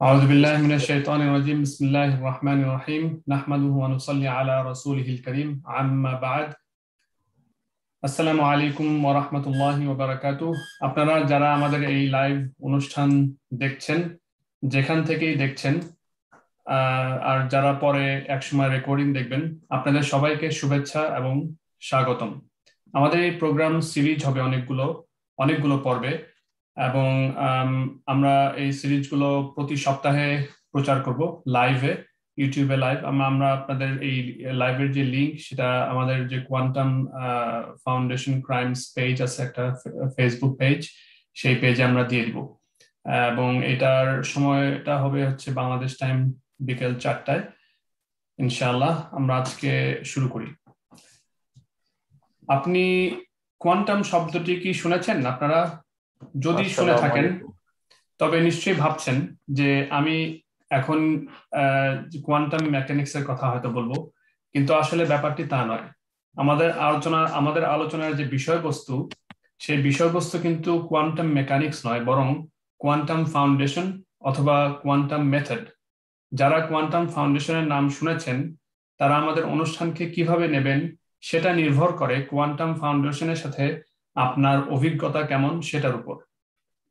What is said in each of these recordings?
أعوذ بالله من الشيطان الرجيم بسم الله الرحمن الرحيم نحمده ونصلي على رسوله الكريم عما بعد আসসালামু আলাইকুম ওয়া রাহমাতুল্লাহি ওয়া বারাকাতুহু। আপনারা যারা আমাদের এই লাইভ অনুষ্ঠান দেখছেন, যেখান থেকেই দেখছেন, আর যারা পরে একসময় রেকর্ডিং দেখবেন, আপনাদের সবাইকে শুভেচ্ছা এবং স্বাগতম। আমাদের এই প্রোগ্রাম সিরিজ হবে অনেকগুলো পর্বে, এবং আমরা এই সিরিজগুলো প্রতি সপ্তাহে প্রচার করব লাইভে, ইউটিউবে লাইভ। আমরা আপনাদের এই লাইভের যে লিংক, সেটা আমাদের যে কোয়ান্টাম ফাউন্ডেশন ক্রাইমস পেজ আছে, একটা ফেসবুক পেজ, সেই পেজে আমরা দিয়ে দিব। এবং এটার সময়টা হবে হচ্ছে বাংলাদেশ টাইম বিকেল 4টায়। ইনশাআল্লাহ আমরা আজকে শুরু করি। আপনি কোয়ান্টাম শব্দটি কি শুনেছেন? আপনারা যদি শুনে থাকেন তবে নিশ্চয়ই ভাবছেন যে আমি এখন কোয়ান্টাম মেকানিক্স এর কথা হয়তো বলবো, কিন্তু আসলে ব্যাপারটি তা নয়। আমাদের আলোচনার যে বিষয়বস্তু, সেই বিষয়বস্তু কিন্তু কোয়ান্টাম মেকানিক্স নয়, বরং কোয়ান্টাম ফাউন্ডেশন অথবা কোয়ান্টাম মেথড। যারা কোয়ান্টাম ফাউন্ডেশনের নাম শুনেছেন, তারা আমাদের অনুষ্ঠানকে কিভাবে নেবেন সেটা নির্ভর করে কোয়ান্টাম ফাউন্ডেশনের সাথে আপনার অভিজ্ঞতা কেমন সেটার উপর।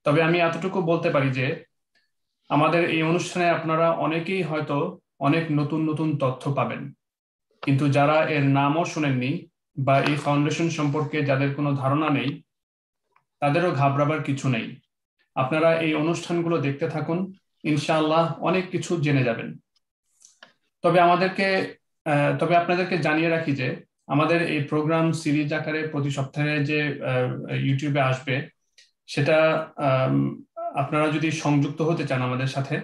তবে আমি এতটুকু বলতে পারি যে আমাদের এই অনুষ্ঠানে আপনারা অনেকেই হয়তো অনেক নতুন নতুন তথ্য পাবেন, কিন্তু যারা এর নামও শুনেননি বা এই ফাউন্ডেশন সম্পর্কে যাদের কোনো ধারণা নেই, তাদেরও ঘাবড়াবার কিছু নেই। আপনারা এই অনুষ্ঠানগুলো দেখতে থাকুন, ইনশাআল্লাহ অনেক কিছু জেনে যাবেন। তবে আপনাদেরকে জানিয়ে রাখি যে আমাদের এই প্রোগ্রাম সিরিজ আকারে প্রতি সপ্তাহে যে ইউটিউবে আসবে, সেটা আপনারা যদি সংযুক্ত হতে চান আমাদের সাথে,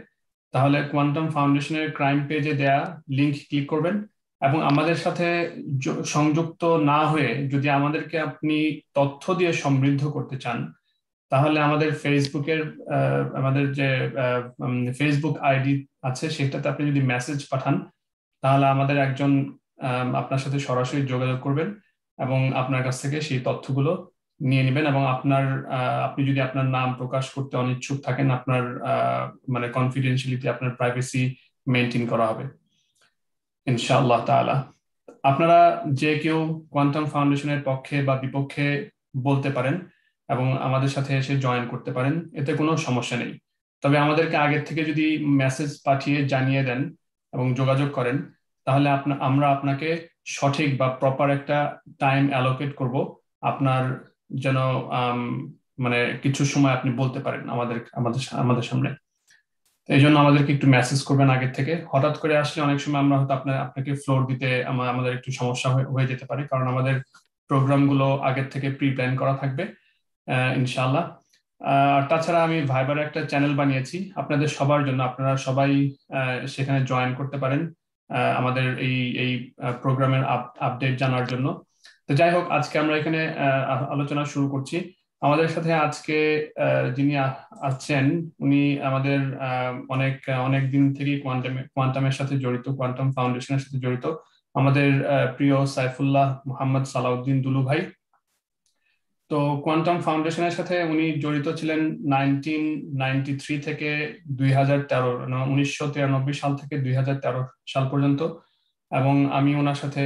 তাহলে কোয়ান্টাম ফাউন্ডেশনের ক্রাইম পেজে দেয়া লিংক ক্লিক করবেন, এবং আমাদের সাথে সংযুক্ত না হয়ে যদি আমাদেরকে আপনি তথ্য দিয়ে সমৃদ্ধ করতে চান, তাহলে আমাদের আমাদের যে ফেসবুক আইডি আছে, সেটাতে আপনি যদি মেসেজ পাঠান, তাহলে আমাদের একজন আপনার সাথে সরাসরি যোগাযোগ করবেন এবং আপনার কাছ থেকে সেই তথ্যগুলো নিয়ে নেবেন। এবং আপনি যদি আপনার নাম প্রকাশ করতে অনিচ্ছুক থাকেন, আপনার মানে কনফিডেন্সিয়ালিটি, আপনার প্রাইভেসি মেনটেন করা হবে ইনশাআল্লাহ তাআলা। আপনারা যে কেউ কোয়ান্টাম ফাউন্ডেশনের পক্ষে বা বিপক্ষে বলতে পারেন এবং আমাদের সাথে এসে জয়েন করতে পারেন, এতে কোনো সমস্যা নেই। তবে আমাদেরকে আগের থেকে যদি মেসেজ পাঠিয়ে জানিয়ে দেন এবং যোগাযোগ করেন, তাহলে আমরা আপনাকে সঠিক বা প্রপার একটা টাইম অ্যালোকেট করব, আপনার যেন মানে কিছু সময় আপনি বলতে পারেন আমাদের সামনে। এই জন্য আমাদেরকে একটু মেসেজ করবেন আগের থেকে। হঠাৎ করে আসলে অনেক সময় আমরা হয়তো আপনাকে ফ্লোর দিতে আমাদের একটু সমস্যা হয়ে যেতে পারে, কারণ আমাদের প্রোগ্রামগুলো আগের থেকে প্রি প্ল্যান করা থাকবে ইনশাআল্লাহ। আর তাছাড়া আমি ভাইবারে একটা চ্যানেল বানিয়েছি আপনাদের সবার জন্য, আপনারা সবাই সেখানে জয়েন করতে পারেন আমাদের এই প্রোগ্রামের আপডেট জানার জন্য। তো যাই হোক, আজকে আমরা এখানে আলোচনা শুরু করছি। আমাদের সাথে আজকে যিনি আছেন, উনি আমাদের অনেক দিন থেকে কোয়ান্টামের সাথে জড়িত, কোয়ান্টাম ফাউন্ডেশনের সাথে জড়িত, আমাদের প্রিয় সাইফুল্লাহ মোহাম্মদ সালাউদ্দিন দুলু ভাই। তো কোয়ান্টাম ফাউন্ডেশনের সাথে উনি জড়িত ছিলেন 1993 থেকে 2013, 1993 সাল থেকে 2013 সাল পর্যন্ত। এবং আমি ওনার সাথে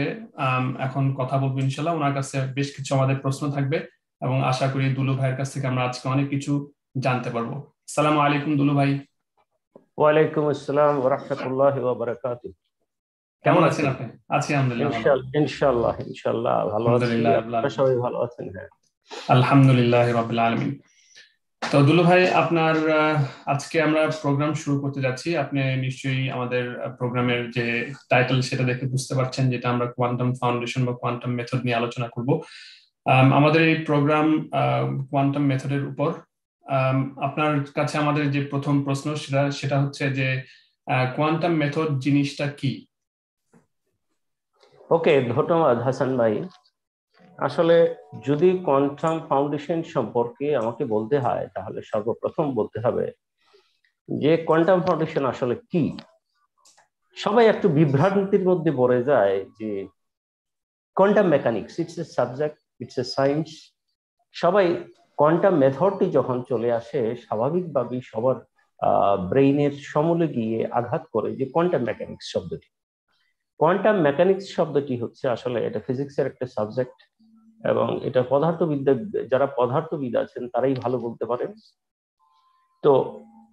এখন কথা বলবো ইনশাল্লাহ। ওনার কাছে বেশ কিছু আমাদের প্রশ্ন থাকবে এবং আশা করি দুলু ভাইয়ের কাছ থেকে আমরা আজকে অনেক কিছু জানতে পারবো। আসসালামু আলাইকুম দুলু ভাই। ওয়ালাইকুম আসসালাম ওয়া রাহমাতুল্লাহি ওয়া বারাকাতুহু। কেমন আছেন আপনি? আছি আলহামদুলিল্লাহ। ইনশাআল্লাহ ভালো আছি। আপনারা সবাই ভালো আছেন? হ্যাঁ, আলহামদুলিল্লাহ রাব্বিল আলামিন। তো দুলু ভাই, আজকে আমরা প্রোগ্রাম শুরু করতে যাচ্ছি। আপনি নিশ্চয়ই আমাদের প্রোগ্রামের যে টাইটেল সেটা দেখে বুঝতে পারছেন, যেটা আমরা কোয়ান্টাম ফাউন্ডেশন বা কোয়ান্টাম মেথড নিয়ে আলোচনা করব। আমাদের এই প্রোগ্রাম কোয়ান্টাম মেথডের উপর। আপনার কাছে আমাদের যে প্রথম প্রশ্ন সেটা হচ্ছে যে কোয়ান্টাম মেথড জিনিসটা কি? ওকে, ধন্যবাদ হাসান ভাই। আসলে যদি কোয়ান্টাম ফাউন্ডেশন সম্পর্কে আমাকে বলতে হয়, তাহলে সর্বপ্রথম বলতে হবে যে কোয়ান্টাম ফাউন্ডেশন আসলে কি। সবাই একটু বিভ্রান্তির মধ্যে পড়ে যায় যে quantum mechanics it's a subject, it's a science. সবাই কোয়ান্টাম মেথডটি যখন চলে আসে, স্বাভাবিকভাবেই সবার ব্রেইনের সমূলে গিয়ে আঘাত করে, যে কোয়ান্টাম মেকানিক্স শব্দটি। কোয়ান্টাম মেকানিক্স শব্দটি হচ্ছে আসলে এটা ফিজিক্সের একটা সাবজেক্ট, এবং এটা পদার্থবিদ্যা, যারা পদার্থবিদ আছেন তারাই ভালো বলতে পারেন। তো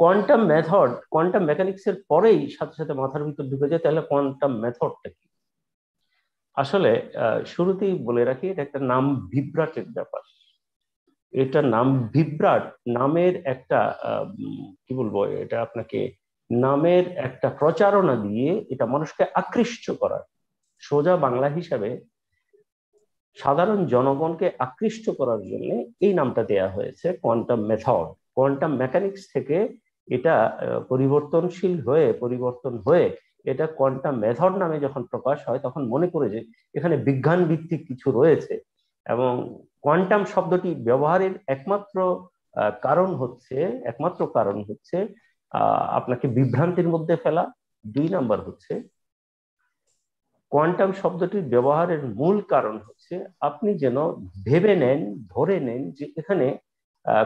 কোয়ান্টাম মেথড, কোয়ান্টাম মেকানিক্স এর পরেই সাথে সাথে মাথার ভিতর ঢুকে যায় তাহলে কোয়ান্টাম মেথডটা কি। আসলে শুরুতেই বলে রাখি, এটা একটা নাম বিভ্রাটের ব্যাপার। এটা নাম বিভ্রাট, নামের একটা কি বলবো, এটা আপনাকে নামের একটা প্রচারণা দিয়ে এটা মানুষকে আকৃষ্ট করার, সোজা বাংলা হিসাবে সাধারণ জনগণকে আকৃষ্ট করার জন্য এই নামটা দেয়া হয়েছে কোয়ান্টাম মেথড। কোয়ান্টাম মেকানিক্স থেকে এটা পরিবর্তন হয়ে এটা কোয়ান্টাম মেথড নামে যখন প্রকাশ হয়, তখন মনে করে যে এখানে বিজ্ঞান ভিত্তিক কিছু রয়েছে। এবং কোয়ান্টাম শব্দটি ব্যবহারের একমাত্র কারণ হচ্ছে আপনাকে বিভ্রান্তির মধ্যে ফেলা। 2 নাম্বার হচ্ছে কোয়ান্টাম শব্দটির ব্যবহারের মূল কারণ হচ্ছে আপনি যেন ভেবে নেন, ধরে নেন যে এখানে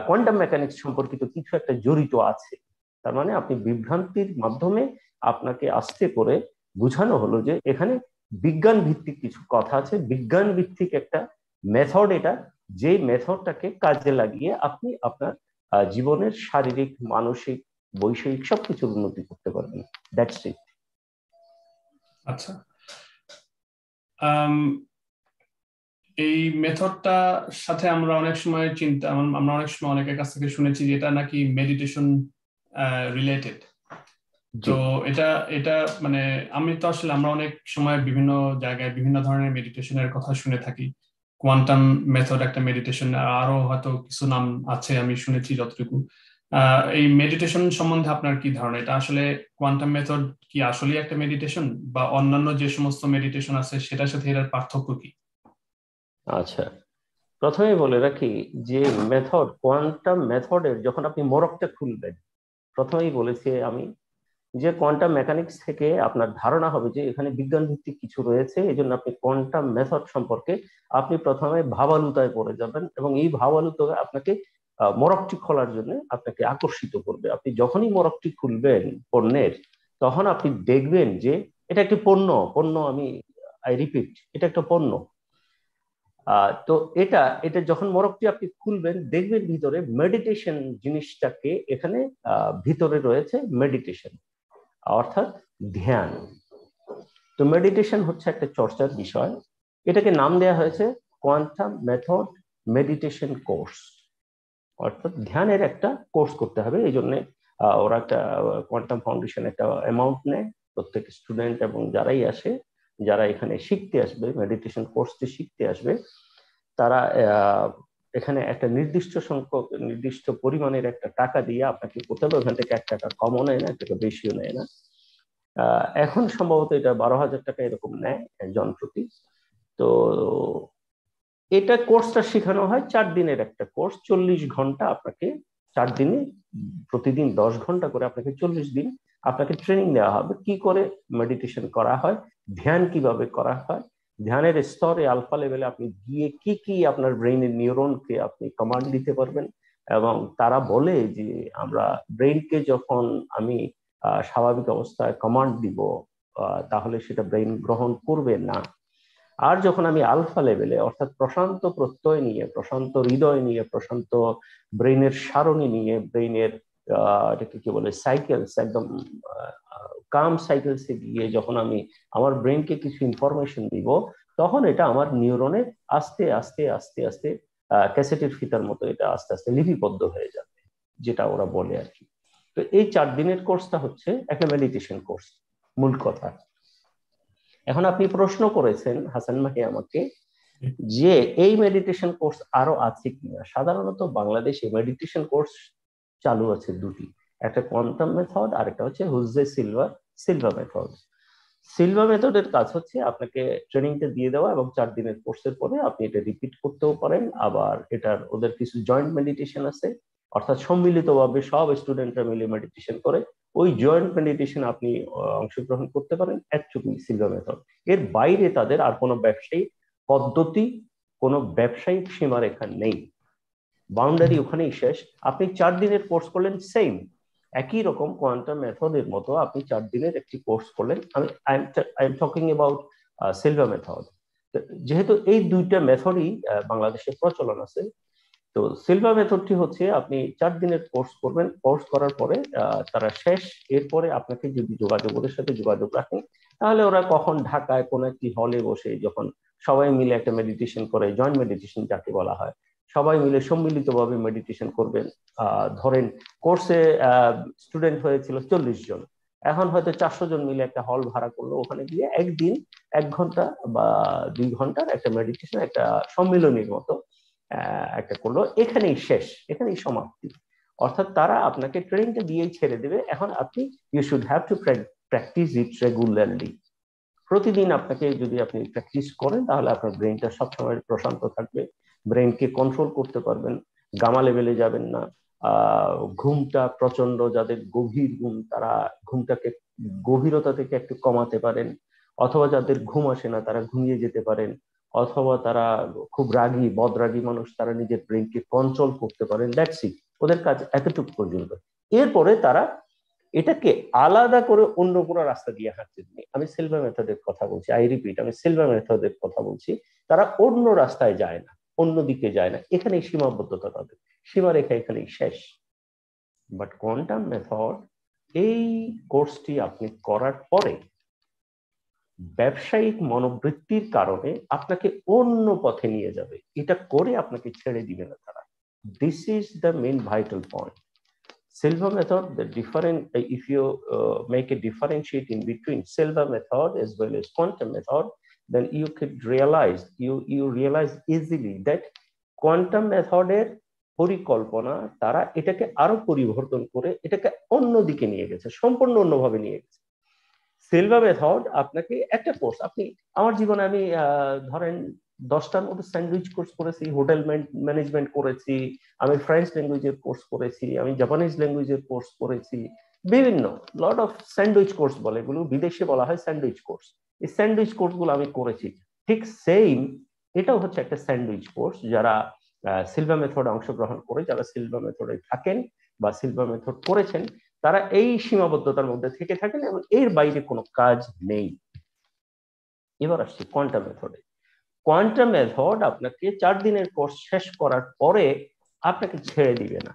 কোয়ান্টাম মেকানিক্স সম্পর্কিত কিছু একটা জড়িত আছে। তার মানে আপনি বিভ্রান্তির মাধ্যমে আপনাকে আস্তে করে বোঝানো হলো যে এখানে বিজ্ঞান ভিত্তিক কিছু কথা আছে, বিজ্ঞান ভিত্তিক একটা মেথড এটা, যে মেথডটাকে কাজে লাগিয়ে আপনি আপনার জীবনের শারীরিক, মানসিক, বৈষয়িক সবকিছুর উন্নতি করতে পারবেন। That's it. আচ্ছা, এই মেথডটা সাথে আমরা অনেক সময় আমরা অনেক সময় অনেকের কাছ থেকে শুনেছি যে এটা নাকি মেডিটেশন রিলেটেড। তো এটা এটা মানে আমি তো আসলে আমরা অনেক সময় বিভিন্ন জায়গায় বিভিন্ন ধরনের মেডিটেশনের কথা শুনে থাকি। কোয়ান্টাম মেথড একটা মেডিটেশন, আরো হয়তো কিছু নাম আছে আমি শুনেছি যতটুকু। এই মেডিটেশন সম্বন্ধে আপনার কি ধারণা? এটা আসলে কোয়ান্টাম মেথড কি আসলে একটা মেডিটেশন, বা অন্যান্য যে সমস্ত মেডিটেশন আছে সেটার সাথে এটার পার্থক্য কি? আচ্ছা, প্রথমে বলে রাখি যে মেথড, কোয়ান্টাম মেথডের যখন আপনি মোড়কটা খুলবেন, প্রথমেই বলেছি আমি যে কোয়ান্টাম মেকানিক্স থেকে আপনার ধারণা হবে যে এখানে বিজ্ঞান ভিত্তিক কিছু রয়েছে, এই জন্য আপনি কোয়ান্টাম মেথড সম্পর্কে আপনি প্রথমে ভাবালুতায় পড়ে যাবেন, এবং এই ভাবালুতা আপনাকে মোড়কটি খোলার জন্য আপনাকে আকর্ষিত করবে। আপনি যখনই মোড়কটি খুলবেন পণ্যের, তখন আপনি দেখবেন যে এটা একটি পণ্য। আমি রিপিট, এটা একটা পণ্য। তো এটা এটা যখন মোড়কটি আপনি খুলবেন, দেখবেন ভিতরে মেডিটেশন জিনিসটাকে, এখানে ভিতরে রয়েছে মেডিটেশন, অর্থাৎ ধ্যান। তো মেডিটেশন হচ্ছে একটা চর্চার বিষয়। এটাকে নাম দেওয়া হয়েছে কোয়ান্টাম মেথড মেডিটেশন কোর্স, অর্থাৎ ধ্যানের একটা কোর্স করতে হবে। এই জন্য ওরা একটা কোয়ান্টাম ফাউন্ডেশন একটা অ্যামাউন্ট নেয় প্রত্যেক স্টুডেন্ট, এবং যারাই আসে, যারা এখানে শিখতে আসবে, মেডিটেশন কোর্সটি শিখতে আসবে, তারা এখানে একটা নির্দিষ্ট পরিমাণের একটা টাকা দিয়ে আপনাকে করতে হবে। ওখান থেকে 1 টাকা কমও নেয় না, 1 টাকা বেশিও নেয় না। এখন সম্ভবত এটা 12,000 টাকা এরকম নেয় জন প্রতি। তো এটা কোর্সটা শেখানো হয় 4 দিনের একটা কোর্স, 40 ঘন্টা আপনাকে 4 দিনে, প্রতিদিন 10 ঘন্টা করে আপনাকে 40 দিন আপনাকে ট্রেনিং দেওয়া হবে কি করে মেডিটেশন করা হয়, ধ্যান কিভাবে করা হয়, ধ্যানের স্তরে আলফা লেভেলে আপনি গিয়ে কি কি আপনার ব্রেইনের নিউরনকে আপনি কমান্ড দিতে পারবেন। এবং তারা বলে যে আমরা ব্রেইনকে যখন আমি স্বাভাবিক অবস্থায় কমান্ড দিব, তাহলে সেটা ব্রেইন গ্রহণ করবে না। আর যখন আমি আলফা লেভেলে, অর্থাৎ প্রশান্ত প্রত্যয় নিয়ে, প্রশান্ত হৃদয় নিয়ে, প্রশান্ত ব্রেইনের সারণী নিয়ে, ব্রেইনের এটাকে কি বলে সাইকেলস, একদম কাম সাইকেলসে গিয়ে যখন আমি আমার ব্রেইনকে কিছু ইনফরমেশন দিব, তখন এটা আমার নিউরনে আস্তে আস্তে আস্তে আস্তে ক্যাসেটের ফিতার মতো এটা আস্তে আস্তে লিপিবদ্ধ হয়ে যাবে, যেটা ওরা বলে আর কি। তো এই 4 দিনের কোর্সটা হচ্ছে একটা মেডিটেশন কোর্স, মূল কথা। এখন আপনি প্রশ্ন করেছেন হাসান ভাই আমাকে যে এই মেডিটেশন কোর্স আরো আছে কিনা। সাধারণত বাংলাদেশে মেডিটেশন কোর্স চালু আছে 2টি, একটা কোয়ান্টাম মেথড আর একটা হচ্ছে হুজে সিলভা মেথড। সিলভা মেথডের কাজ হচ্ছে আপনাকে ট্রেনিংটা দিয়ে দেওয়া, এবং 4 দিনের কোর্সের পরে আপনি এটা রিপিট করতেও পারেন। আবার এটার ওদের কিছু জয়েন্ট মেডিটেশন আছে, অর্থাৎ সম্মিলিতভাবে সব স্টুডেন্টরা মিলে মেডিটেশন করে, ওই জয়েন্ট মেডিটেশন আপনি অংশগ্রহণ করতে পারেন। একচুয়ালি সিলভা মেথড এর বাইরে তাদের আর কোনো ব্যবসায়িক পদ্ধতি, কোনো ব্যবসায়িক সীমারেখা নেই, বাউন্ডারি ওখানেই শেষ। আপনি 4 দিনের কোর্স করলেন সেম, একই রকম কোয়ান্টাম মেথডের মতো আপনি 4 দিনের একটি কোর্স করলেন। I am talking about silver method. যেহেতু এই দুইটা মেথডই বাংলাদেশে প্রচলন আছে, তো সিলভার মেথডটি হচ্ছে আপনি 4 দিনের কোর্স করবেন, কোর্স করার পরে তারা শেষ, এরপরে আপনাকে যদি ওদের সাথে যোগাযোগ রাখেন, তাহলে ওরা কখন ঢাকায় কোন একটি হলে বসে যখন সবাই মিলে একটা মেডিটেশন করে, জয়েন্ট মেডিটেশন যাকে বলা হয়, সবাই মিলে সম্মিলিতভাবে মেডিটেশন করবেন। ধরেন কোর্সে স্টুডেন্ট হয়েছিল 40 জন, এখন হয়তো 400 জন মিলে একটা হল ভাড়া করলো, ওখানে গিয়ে একদিন 1 ঘন্টা বা 2 ঘন্টার একটা মেডিটেশন, একটা সম্মিলনীর মতো একটা করলো, এখানেই শেষ, এখানেই সমাপ্তি। অর্থাৎ তারা আপনাকে ট্রেনিংটা দিয়েই ছেড়ে দেবে। এখন আপনি you should have to practise it regularly. প্রতিদিন আপনাকে যদি আপনি প্র্যাকটিস করেন, তাহলে আপনার ব্রেনটা সবসময় প্রশান্ত থাকবে, ব্রেনকে কন্ট্রোল করতে পারবেন, গামা লেভেলে যাবেন না। ঘুমটা প্রচন্ড, যাদের গভীর ঘুম তারা ঘুমটাকে গভীরতা থেকে একটু কমাতে পারেন, অথবা যাদের ঘুম আসে না তারা ঘুমিয়ে যেতে পারেন, অথবা তারা খুব রাগী বদরাগী মানুষ, তারা নিজের ব্রেনকে কন্ট্রোল করতে পারেন। দ্যাটস ইট, ওদের কাজ এতটুকু পর্যন্ত। এরপরে তারা এটাকে আলাদা করে অন্য কোনো রাস্তা দিয়ে হাঁটতে নেই। আমি সিলভার মেথডের কথা বলছি, আই রিপিট, আমি সিলভার মেথডের কথা বলছি। তারা অন্য রাস্তায় যায় না, অন্য দিকে যায় না, এখানেই সীমাবদ্ধতা তাদের, সীমারেখা এখানেই শেষ। বাট কোয়ান্টাম মেথড, এই কোর্সটি আপনি করার পরে ব্যবসায়িক মনোবৃত্তির কারণে আপনাকে অন্য পথে নিয়ে যাবে, এটা করে আপনাকে ছেড়ে দিবে না তারা। This is the main vital point. Silver method, the different, if you make a differentiate in between silver method as well as quantum method, then you could realize, you realize easily that quantum method এর পরিকল্পনা তারা এটাকে আরো পরিবর্তন করে এটাকে অন্য দিকে নিয়ে গেছে, সম্পূর্ণ অন্যভাবে নিয়ে গেছে। সিলভার মেথড আপনাকে একটা কোর্স, আপনি, আমার জীবনে আমি ধরেন 10টার মতো স্যান্ডউইচ কোর্স করেছি, হোটেল ম্যানেজমেন্ট করেছি, আমি ফ্রেঞ্চ ল্যাঙ্গুয়েজের কোর্স করেছি, আমি জাপানিজ ল্যাঙ্গুয়েজের কোর্স করেছি, বিভিন্ন লট অফ স্যান্ডউইচ কোর্স বলে এগুলো, বিদেশে বলা হয় স্যান্ডউইচ কোর্স। এই স্যান্ডউইচ কোর্স গুলো আমি করেছি। ঠিক সেম এটাও হচ্ছে একটা স্যান্ডউইচ কোর্স। যারা সিলভার মেথডে অংশগ্রহণ করে, যারা সিলভার মেথডে থাকেন বা সিলভার মেথড করেছেন, তারা এই সীমাবদ্ধতার মধ্যে থেকে থাকেন এবং এর বাইরে কোনো কাজ নেই। এবার আসছি কোয়ান্টাম মেথডে। কোয়ান্টাম মেথড আপনাকে 4 দিনের কোর্স শেষ করার পরে আপনাকে ছেড়ে দিবে না,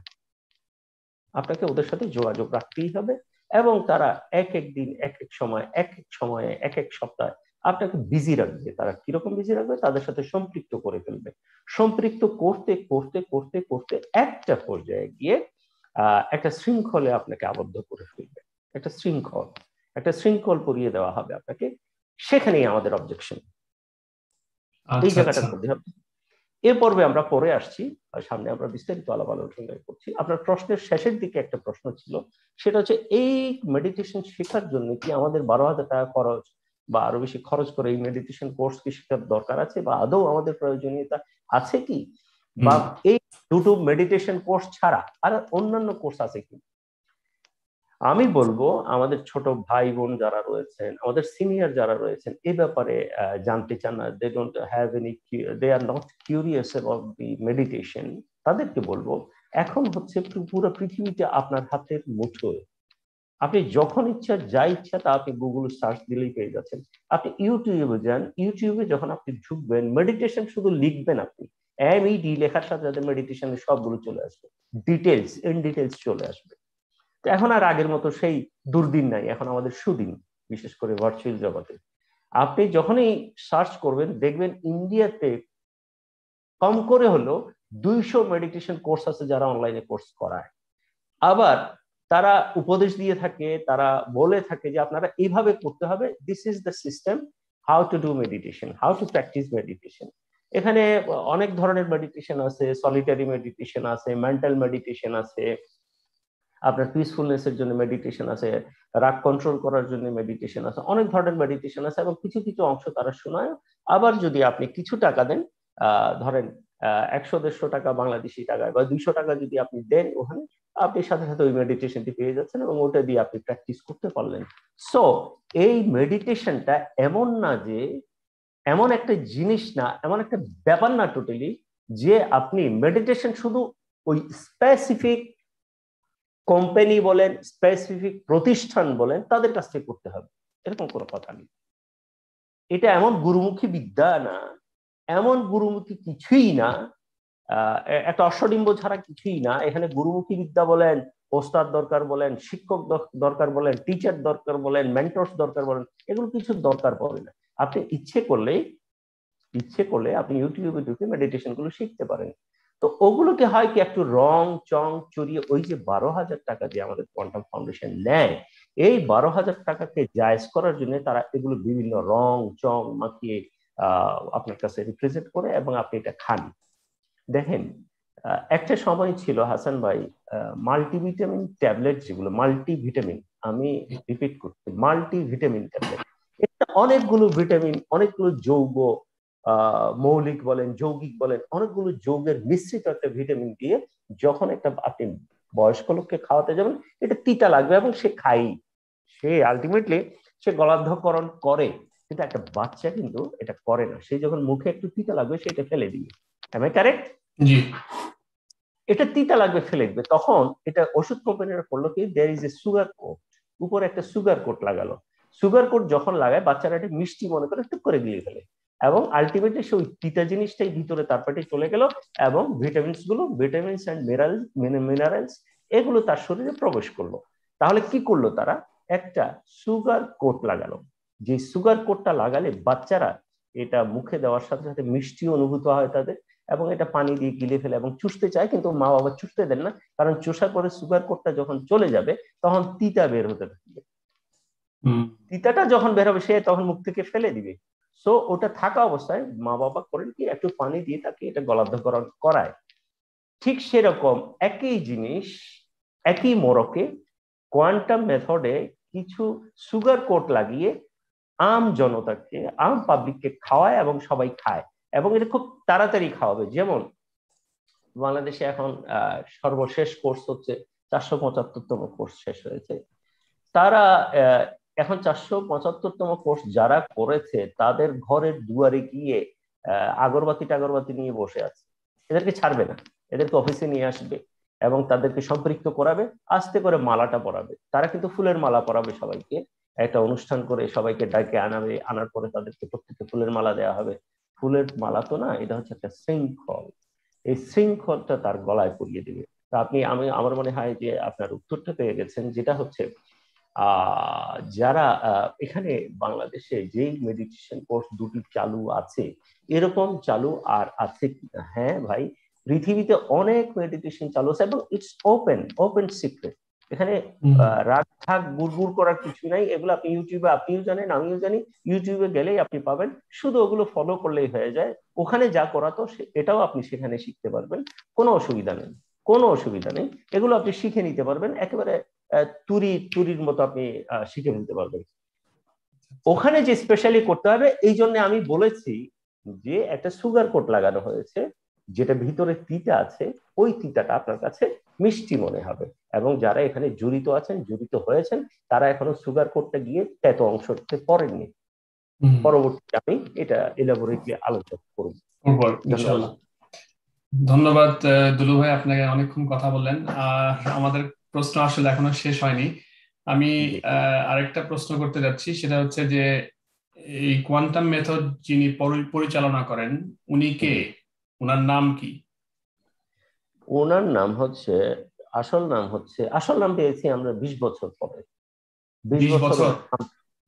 আপনাকে ওদের সাথে যোগাযোগ রাখতেই হবে, এবং তারা এক এক দিন, এক এক সময়, এক এক সময়ে, এক এক সপ্তাহে আপনাকে বিজি রাখবে। তারা কিরকম বিজি রাখবে? তাদের সাথে সম্পৃক্ত করে ফেলবে। সম্পৃক্ত করতে করতে করতে করতে একটা পর্যায়ে গিয়ে একটা শৃঙ্খলে আপনাকে আবদ্ধ করে ফেলবে, একটা শৃঙ্খল পরিয়ে দেওয়া হবে আপনাকে। সেখানেই আমাদের অবজেকশন, এই জায়গাটার মধ্যে হবে। এ পর্বে আমরা পরে আসছি, সামনে আমরা বিস্তারিত আলাপ আলোচনা করছি। আপনার প্রশ্নের শেষের দিকে একটা প্রশ্ন ছিল, সেটা হচ্ছে এই মেডিটেশন শেখার জন্য কি আমাদের 12,000 টাকা খরচ বা আরো বেশি খরচ করে এই মেডিটেশন কোর্স কি শেখার দরকার আছে, বা আদৌ আমাদের প্রয়োজনীয়তা আছে কি, বা এই দুটো মেডিটেশন কোর্স ছাড়া আর অন্যান্য কোর্স আছে কি? আমি বলবো আমাদের ছোট ভাই বোন যারা রয়েছেন, আমাদের সিনিয়র যারা রয়েছেন, এই ব্যাপারে জানতে চান না, they don't have any, they are not curious about the meditation, তাদেরকে বলবো এখন হচ্ছে পুরো পৃথিবীতে আপনার হাতের মুঠোয়। আপনি যখন ইচ্ছা, যা ইচ্ছা তা আপনি গুগল সার্চ দিলেই পেয়ে যাচ্ছেন। আপনি ইউটিউবে যান, ইউটিউবে যখন আপনি ঢুকবেন, মেডিটেশন শুধু লিখবেন, আপনি MED লেখার সাথে সাথে মেডিটেশনের সবগুলো চলে আসবে, ডিটেলস ইন ডিটেলস চলে আসবে। তো এখন আর আগের মতো সেই দুর্দিন নাই, এখন আমাদের সুদিন, বিশেষ করে ভার্চুয়াল জগতে। আপনি যখনই সার্চ করবেন দেখবেন ইন্ডিয়াতে কম করে হলো 200 মেডিটেশন কোর্স আছে যারা অনলাইনে কোর্স করায়। আবার তারা উপদেশ দিয়ে থাকে, তারা বলে থাকে যে আপনারা এইভাবে করতে হবে, this is the system, how to do meditation, how to practice meditation. এখানে অনেক ধরনের মেডিটেশন আছে, সলিটারি মেডিটেশন আছে, মেন্টাল মেডিটেশন আছে, আপনার পিসফুলনেস এর জন্য মেডিটেশন আছে, রাগ কন্ট্রোল করার জন্য মেডিটেশন আছে, অনেক ধরনের মেডিটেশন আছে, এবং কিছু কিছু অংশ তারা শোনায়। আবার যদি আপনি কিছু টাকা দেন, ধরেন 100-150 টাকা বাংলাদেশি টাকায় বা 200 টাকা যদি আপনি দেন, ওখানে আপনি সাথে সাথে ওই মেডিটেশনটি পেয়ে যাচ্ছেন এবং ওটা দিয়ে আপনি প্র্যাকটিস করতে পারলেন। সো এই মেডিটেশনটা এমন না যে, এমন একটা জিনিস না, এমন একটা ব্যাপার না টোটালি, যে আপনি মেডিটেশন শুধু ওই স্পেসিফিক কোম্পানি বলেন, স্পেসিফিক প্রতিষ্ঠান বলেন, তাদের কাছ থেকে করতে হবে, এরকম কোনো কথা নেই। এটা এমন গুরুমুখী বিদ্যা না, এমন গুরুমুখী কিছুই না, একটা অশ্বডিম্ব ছাড়া কিছুই না। এখানে গুরুমুখী বিদ্যা বলেন, ওস্তাদ দরকার বলেন, শিক্ষক দরকার বলেন, টিচার দরকার বলেন, মেন্টরস দরকার বলেন, এগুলো কিছু দরকার পড়ে না। আপনি ইচ্ছে করলে আপনি ইউটিউবে ঢুকে মেডিটেশন গুলো শিখতে পারেন। তো ওগুলোকে হয় কি একটু রং চং চড়িয়ে, ওই যে 12,000 টাকা যে আমাদের কোয়ান্টাম ফাউন্ডেশন নেয়, এই 12,000 টাকাকে জায়েজ করার জন্য তারা এগুলো বিভিন্ন রং চং মাখিয়ে আপনার কাছে রিপ্রেজেন্ট করে এবং আপনি এটা খান। দেখেন, একটা সময় ছিল হাসান ভাই, মাল্টিভিটামিন ট্যাবলেট, যেগুলো মাল্টিভিটামিন, আমি রিপিট করছি, মাল্টিভিটামিন ট্যাবলেট, এটা অনেকগুলো ভিটামিন, অনেকগুলো যৌগ, মৌলিক বলেন, যৌগিক বলেন, অনেকগুলো যৌগের মিশ্রিত একটা ভিটামিন দিয়ে যখন একটা আপনি বয়স্ক লোককে খাওয়াতে যাবেন, এটা তিতা লাগবে এবং সে খাই, সে আলটিমেটলি সে গলাধঃকরণ করে, কিন্তু একটা বাচ্চা কিন্তু এটা করে না। সে যখন মুখে একটু তিতা লাগবে সেটা ফেলে দিবে। Am I correct? জি। এটা তিতা লাগবে ফেলে দিবে, তখন এটা ওষুধ কোম্পানিরা করলো কি, there is a sugar coat, উপরে একটা সুগার কোট লাগালো। সুগার কোট যখন লাগায় বাচ্চারা এটা মিষ্টি মনে করে টুক করে গিলে ফেলে, এবং আলটিমেটলি সেই তিতা জিনিসটাই ভিতরে তার পেটে চলে গেল, এবং ভিটামিনস অ্যান্ড মিনারেলস এগুলো তার শরীরে প্রবেশ করলো। তাহলে কি করলো তারা, একটা সুগার কোট লাগালো। যে সুগার কোটটা লাগালে বাচ্চারা এটা মুখে দেওয়ার সাথে সাথে মিষ্টি অনুভূত হয় তাদের, এবং এটা পানি দিয়ে গিলে ফেলে এবং চুষতে চায়, কিন্তু মা বাবা চুষতে দেন না, কারণ চুষার পরে সুগার কোটটা যখন চলে যাবে তখন তিতা বের হতে থাকবে। তিতাটা যখন বের হবে সে তখন মুখ থেকে ফেলে দিবে। সো ওটা থাকা অবস্থায় মা বাবা করেন কি, একটু পানি দিয়ে তাকে এটা গলাধঃকরণ করায়। ঠিক সেরকম একই জিনিস, একই মোড়কে কোয়ান্টাম মেথডে কিছু সুগার কোট লাগিয়ে আম জনতাকে, আম পাবলিককে খাওয়ায় এবং সবাই খায়, এবং এটা খুব তাড়াতাড়ি খাওয়াবে। যেমন বাংলাদেশে এখন সর্বশেষ কোর্স হচ্ছে 475তম কোর্স শেষ হয়েছে। তারা এখন 475তম কোর্স যারা করেছে তাদের ঘরের দুয়ারে গিয়ে আগরবাতি নিয়ে বসে আছে। এদেরকে ছাড়বে না, এদেরকে অফিসে নিয়ে আসবে এবং তাদেরকে সম্পৃক্ত করাবে, আস্তে করে মালাটা পরাবে। তারা কিন্তু ফুলের মালা পরাবে সবাইকে, একটা অনুষ্ঠান করে সবাইকে ডাকে আনাবে, আনার পরে তাদেরকে প্রত্যেককে ফুলের মালা দেওয়া হবে। ফুলের মালা তো না, এটা হচ্ছে একটা শৃঙ্খল, এই শৃঙ্খলটা তার গলায় পরিয়ে দিবে। আমার মনে হয় যে আপনার উত্তরটা পেয়ে গেছেন, যেটা হচ্ছে যারা এখানে বাংলাদেশে যেই মেডিটেশন কোর্স দুটি চালু আছে, এরকম চালু আর আছে কিনা? হ্যাঁ ভাই, পৃথিবীতে অনেক মেডিটেশন চালু আছে এবং ইটস ওপেন সিক্রেট। এখানে রাগ ঠাক গুড় করার কিছু নাই। এগুলো আপনি ইউটিউবে, আপনিও জানেন আমিও জানি, ইউটিউবে গেলেই আপনি পাবেন, শুধু ওগুলো ফলো করলেই হয়ে যায়। ওখানে যা করাতো এটাও আপনি সেখানে শিখতে পারবেন, কোনো অসুবিধা নেই। এগুলো আপনি শিখে নিতে পারবেন, একেবারে তুরির মতো আপনি শিখে নিতে পারবেন। ওখানে যে স্পেশালি করতে হবে, এই জন্য আমি বলেছি যে একটা সুগার কোট লাগানো হয়েছে, যেটা ভিতরে তিতা আছে, ওই তিতাটা আপনার কাছে মিষ্টি মনে হবে, এবং যারা এখানে জড়িত হয়েছেন তারা এখনো সুগার কোটটা গিয়ে তেতো অংশতে পড়েননি। পরবর্তীতে আমি এটা এলাবোরেটলি আলোচনা করব। ইনশাআল্লাহ। ধন্যবাদ দুলু ভাই, আপনাকে অনেকক্ষণ কথা বললেন। আর আমাদের প্রশ্ন আসলে এখনো শেষ হয়নি। আমি আরেকটা প্রশ্ন করতে যাচ্ছি, সেটা হচ্ছে যে এই কোয়ান্টাম মেথড যিনি পরিচালনা করেন উনি কে, ওনার নাম কি? ওনার নাম হচ্ছে, আসল নাম পেয়েছি আমরা 20 বছর পরে। 20 বছর?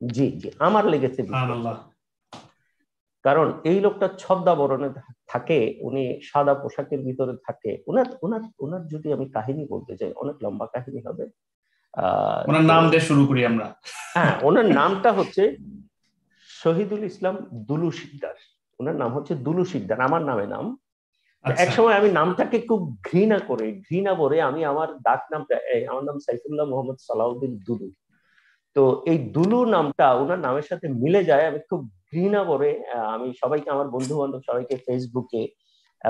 জি, আমার লেগেছে 20 বছর। কারণ এই লোকটা ছদ্মাবরণে থাকে, উনি সাদা পোশাকের ভিতরে থাকে। ওনার যদি আমি কাহিনী বলতে চাই, অনেক লম্বা কাহিনী হবে। ওনার নাম দিয়ে শুরু করি আমরা। হ্যাঁ, ওনার নামটা হচ্ছে শহীদুল ইসলাম দুলু শিকদার। ওনার নাম হচ্ছে দুলু শিকদার, আমার নাম। একসময় আমি নামটাকে খুব ঘৃণা করে আমি আমার ডাক নামটা, আমার নাম সাইফুল্লাহ মোহাম্মদ সালাউদ্দিন দুলু। তো এই দুলু নামটা ওনার নামের সাথে মিলে যায়, আমি খুব ঘৃণা করে আমি সবাইকে, আমার বন্ধু বান্ধব সবাইকে ফেসবুকে,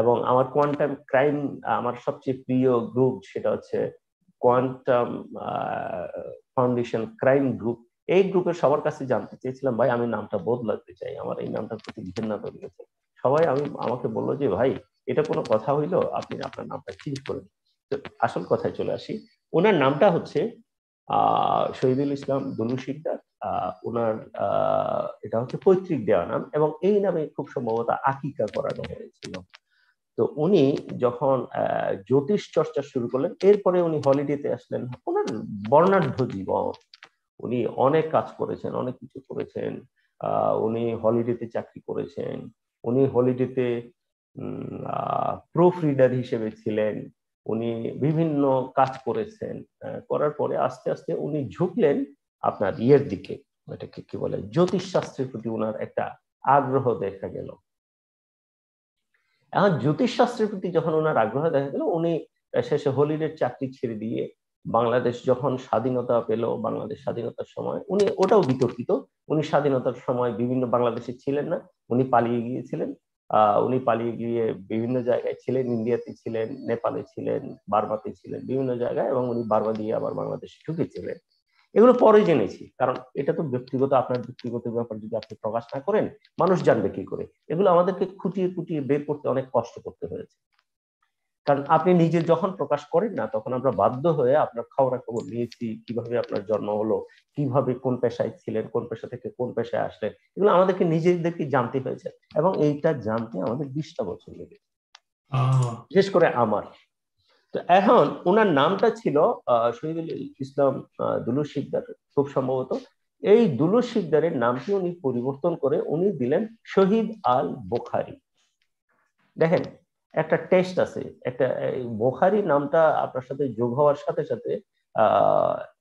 এবং আমার কোয়ান্টাম ক্রাইম, আমার সবচেয়ে প্রিয় গ্রুপ সেটা হচ্ছে কোয়ান্টাম ফাউন্ডেশন ক্রাইম গ্রুপ, এই গ্রুপের সবার কাছে জানতে চেয়েছিলাম, ভাই আমি নামটা বদলাতে চাই, আমার এই নামটার প্রতি ঘৃণা তৈরি হয়েছে। সবাই আমাকে বললো যে ভাই এটা কোনো কথা হইলো, আপনি আপনার নামটা চেঞ্জ করেন। তো আসল কথায় চলে আসি, ওনার নামটা হচ্ছে শহীদুল ইসলাম দুলু শিকদার। ওনার এটা হচ্ছে পৈতৃক দেওয়া নাম, এবং এই নামে খুব সম্ভবত আকিকা করানো হয়েছিল। তো উনি যখন জ্যোতিষ চর্চা শুরু করলেন, এরপরে উনি হলিডেতে আসলেন। ওনার বর্ণাঢ্য জীবন, উনি অনেক কাজ করেছেন, অনেক কিছু করেছেন। উনি হলিডেতে চাকরি করেছেন, উনি হলিডেতে প্রুফ রিডার হিসেবে ছিলেন, উনি বিভিন্ন কাজ করেছেন। করার পরে আস্তে আস্তে উনি ঝুঁকলেন আপনার ইয়ের দিকে, এটাকে কি বলে, জ্যোতিষ শাস্ত্রের প্রতি ওনার একটা আগ্রহ দেখা গেল। এখন জ্যোতিষ শাস্ত্রের প্রতি যখন ওনার আগ্রহ দেখা গেল, উনি শেষে হলিডের চাকরি ছেড়ে দিয়ে বাংলাদেশ যখন স্বাধীনতা পেল, বাংলাদেশ স্বাধীনতার সময় উনি, ওটাও বিতর্কিত, উনি স্বাধীনতার সময় বিভিন্ন বাংলাদেশে ছিলেন না, উনি পালিয়ে গিয়েছিলেন। উনি পালিয়ে গিয়ে বিভিন্ন জায়গায় ছিলেন, ইন্ডিয়াতে ছিলেন, নেপালে ছিলেন, বার্মাতে ছিলেন, বিভিন্ন জায়গায়, এবং উনি বার্মা দিয়ে আবার বাংলাদেশে ঢুকেছিলেন। এগুলো পরে জেনেছি, কারণ এটা তো ব্যক্তিগত, আপনার ব্যক্তিগত ব্যাপার, যদি আপনি প্রকাশ না করেন মানুষ জানবে কি করে? এগুলো আমাদেরকে খুঁটিয়ে খুঁটিয়ে বের করতে অনেক কষ্ট করতে হয়েছে। কারণ আপনি নিজে যখন প্রকাশ করেন না, তখন আমরা বাধ্য হয়ে আপনার খবরাখবর নিয়েছি, কিভাবে আপনার জন্ম হলো, কিভাবে কোন পেশায় ছিলেন, কোন পেশা থেকে কোন পেশায় আসলেন, এগুলো আমাদেরকে নিজেদেরকে জানতে হয়েছে, এবং এইটা জানতে আমাদের 20টা বছর লেগেছে, বিশেষ করে আমার। তো এখন ওনার নামটা ছিল শহীদুল ইসলাম দুলু শিকদার, খুব সম্ভবত। এই দুলু শিকদারের নামটি উনি পরিবর্তন করে উনি দিলেন শহীদ আল বুখারী। দেখেন, একটা টেস্ট আছে, একটা বুখারী নামটা আপনার সাথে যোগ হওয়ার সাথে সাথে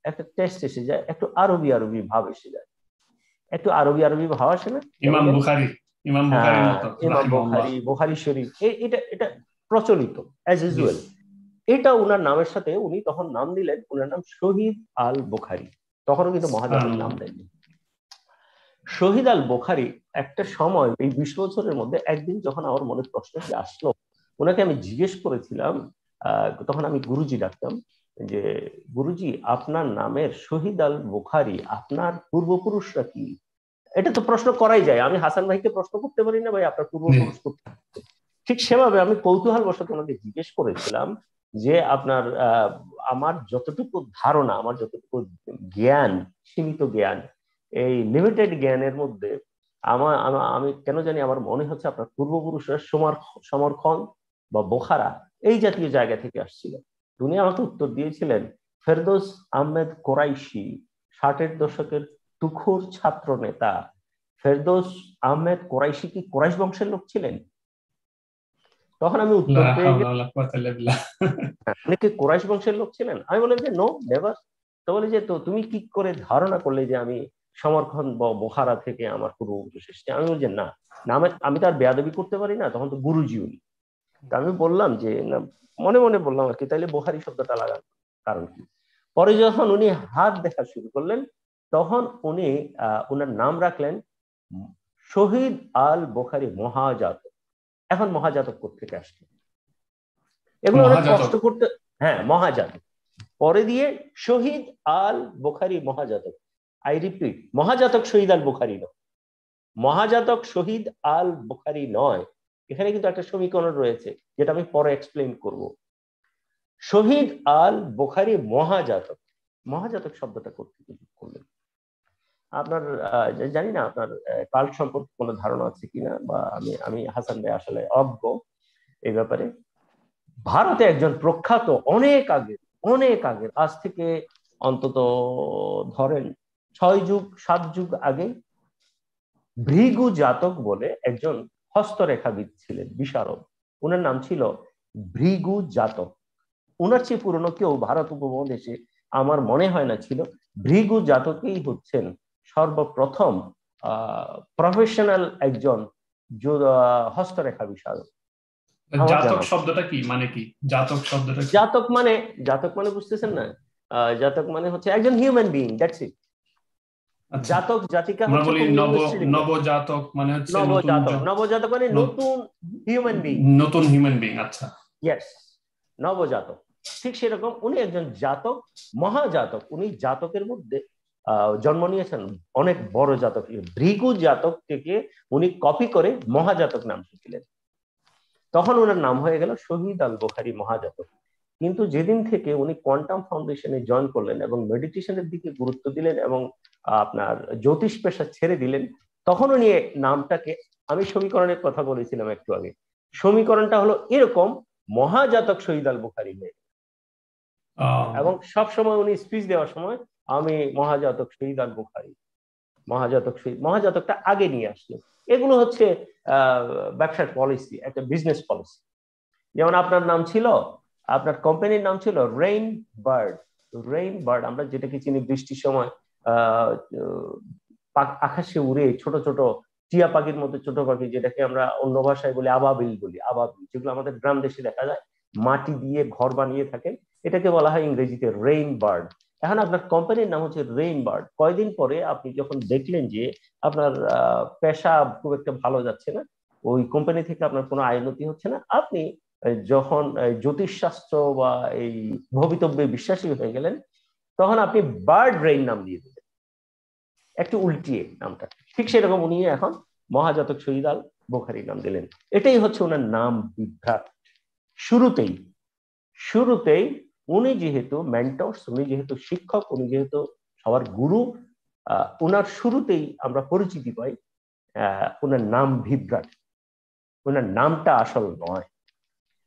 একটা টেস্ট এসে যায়, একটু আরবি আরবি ভাব এসে যায়, একটু আরবি আরবি ভাব আসে না? ইমাম বুখারী, ইমাম বুখারীর হ্যাঁ, মতো ইমাম রাহিমাহুল্লাহ। বুখারী, বুখারী শরীফ, এটা এটা প্রচলিত অ্যাজ ইউজুয়াল। এটা উনার নামের সাথে উনি তখন নাম দিলেন, উনার নাম শহীদ আল বুখারী। তখনও কিন্তু মহাজাতির নাম দেয়নি। শহীদ আল বুখারী একটা সময়, এই 20 বছরের মধ্যে একদিন যখন আমার মনে প্রশ্নটি আসলো, ওনাকে আমি জিজ্ঞেস করেছিলাম, তখন আমি গুরুজি ডাকতাম, যে গুরুজি, আপনার নামের শহীদ আল বুখারী, আপনার পূর্বপুরুষরা কি? এটা তো প্রশ্ন করাই যায়, আমি হাসান ভাইকে প্রশ্ন করতে পারি না ভাই আপনার পূর্বপুরুষ কোথায়? ঠিক সেভাবে আমি কৌতূহল বশত ওনাকে জিজ্ঞেস করেছিলাম যে আপনার আমার যতটুকু ধারণা, আমার যতটুকু জ্ঞান, সীমিত জ্ঞান, এই লিমিটেড জ্ঞানের মধ্যে আমার আমি কেন জানি আমার মনে হচ্ছে আপনার পূর্বপুরুষরা সমরখন বা বোখারা এই জাতীয় জায়গা থেকে আসছিল। উনি আমাকে উত্তর দিয়েছিলেন, ফেরদৌস আহমেদ কোরাইশি, 60-এর দশকের তুখুর ছাত্র নেতা ফেরদৌস আহমেদ কোরাইশি কি কোরাইশ বংশের লোক ছিলেন? তখন আমি উত্তর পেয়ে গেলাম, আপনি কি কোরাইশ বংশের লোক ছিলেন? আমি বললাম যে নো, নেভার। তো বলে যে, তো তুমি কি করে ধারণা করলে যে আমি সমরখন বা বোখারা থেকে আমার পূর্বপুরুষ এসেছে? আমি বলছি না, নামে আমি তো আর বেয়াদবি করতে পারি না, তখন তো গুরুজি উনি। তা আমি বললাম যে না, মনে মনে বললাম আর কি, তাইলে বোখারি শব্দটা লাগান, কারণ কি? পরে যখন উনি হাত দেখা শুরু করলেন, তখন উনি উনার নাম রাখলেন শহীদ আল বুখারী মহাজাতক। এখন মহাজাতক কোত্থেকে আসছে? এগুলো অনেক কষ্ট করতে, হ্যাঁ মহাজাতক, পরে দিয়ে শহীদ আল বুখারী মহাজাতক। আই রিপিট, মহাজাতক শহীদ আল বুখারী নয়, মহাজাতক শহীদ আল বুখারী নয়। এখানে কিন্তু একটা সমীকরণ রয়েছে, যেটা আমি পরে এক্সপ্লেইন করব। শহীদ আল বুখারী মহাজাতক, মহাজাতক শব্দটা কোত্থেকে করলেন? আপনার জানি না আপনার কাল্ট সম্পর্কে কোনো ধারণা আছে কিনা, বা আমি আমি হাসান ভাই আসলে অজ্ঞ এই ব্যাপারে। ভারতে একজন প্রখ্যাত, অনেক আগের, আজ থেকে অন্তত ধরেন 6 যুগ 7 যুগ আগে, ভৃগু জাতক বলে একজন হস্তরেখাবিদ ছিলেন, বিশারদ। ওনার নাম ছিল ভৃগু জাতক। ওনার চেয়ে পুরনো কেউ ভারত উপমহাদেশে আমার মনে হয় না ছিল। ভৃগু জাতকেই হচ্ছেন সর্বপ্রথম প্রফেশনাল একজন হস্তরেখা বিশারদ। জাতক শব্দটা কি, মানে কি জাতক শব্দটা? জাতক মানে বুঝতেছেন না? জাতক মানে হচ্ছে একজন হিউম্যান বিইং, দ্যাটস ইট। জাতক জাতিকা হচ্ছে নবজাতক, মানে হচ্ছে নবজাতক মানে নতুন হিউম্যান বিইং, নতুন হিউম্যান বিইং। আচ্ছা, ইয়েস, নবজাতক। ঠিক সেরকম উনি একজন জাতক, মহাজাতক। উনি জাতকের মধ্যে জন্ম নিয়েছেন, অনেক বড় জাতক। ভৃগু জাতক থেকে উনি কপি করে মহাজাতক নাম শিখলেন, তখন ওনার নাম হয়ে গেল শহীদ আল বুখারী মহাজাতক। কিন্তু যেদিন থেকে উনি কোয়ান্টাম ফাউন্ডেশনে জয়েন করলেন এবং মেডিটেশনের দিকে গুরুত্ব দিলেন এবং আপনার জ্যোতিষ পেশা ছেড়ে দিলেন, তখন উনি নামটাকে, আমি সমীকরণের কথা বলেছিলাম একটু আগে, সমীকরণটা হলো এরকম, মহাজাতক শহীদ আল বুখারী হয়ে। এবং সব সময় উনি স্পিচ দেওয়ার সময় আমি মহাজাতক শহীদ আল বুখারী, মহাজাতক শহীদ, মহাজাতকটা আগে নিয়ে আসলো। এগুলো হচ্ছে ব্যবসার পলিসি, একটা বিজনেস পলিসি। যেমন আপনার নাম ছিল, আপনার কোম্পানির নাম ছিল রেইন বার্ড। রেইন বার্ড আমরা যেটাকে চিনি বৃষ্টির সময় আকাশে উড়ে ছোট ছোট টিয়া পাখির মতো ছোট পাখি, যেটাকে আমরা অন্য ভাষায় বলি আবাবিল, যেগুলো আমাদের গ্রাম দেশে দেখা যায়, মাটি দিয়ে ঘর বানিয়ে থাকেন, এটাকে বলা হয় ইংরেজিতে রেইন বার্ড। এখন আপনার কোম্পানির নাম হচ্ছে রেইন বার্ড। কয়দিন পরে আপনি যখন দেখলেন যে আপনার পেশা খুব একটা ভালো যাচ্ছে না, ওই কোম্পানি থেকে আপনার কোনো আয় উন্নতি হচ্ছে না, আপনি যখন জ্যোতিষশাস্ত্র বা এই ভবিতব্যে বিশ্বাসী হয়ে গেলেন, তখন আপনি বার্ড রেইন নাম দিয়ে দিলেন, একটু উল্টিয়ে নামটা। ঠিক সেরকম উনি এখন মহাজাতক শহীদ আল বুখারী নাম দিলেন। এটাই হচ্ছে ওনার নাম বিভ্রাট। শুরুতেই শুরুতেই উনি যেহেতু মেন্টরস, উনি যেহেতু শিক্ষক, উনি যেহেতু সবার গুরু, ওনার শুরুতেই আমরা পরিচিতি পাই ওনার নাম বিভ্রাট। ওনার নামটা আসল নয়।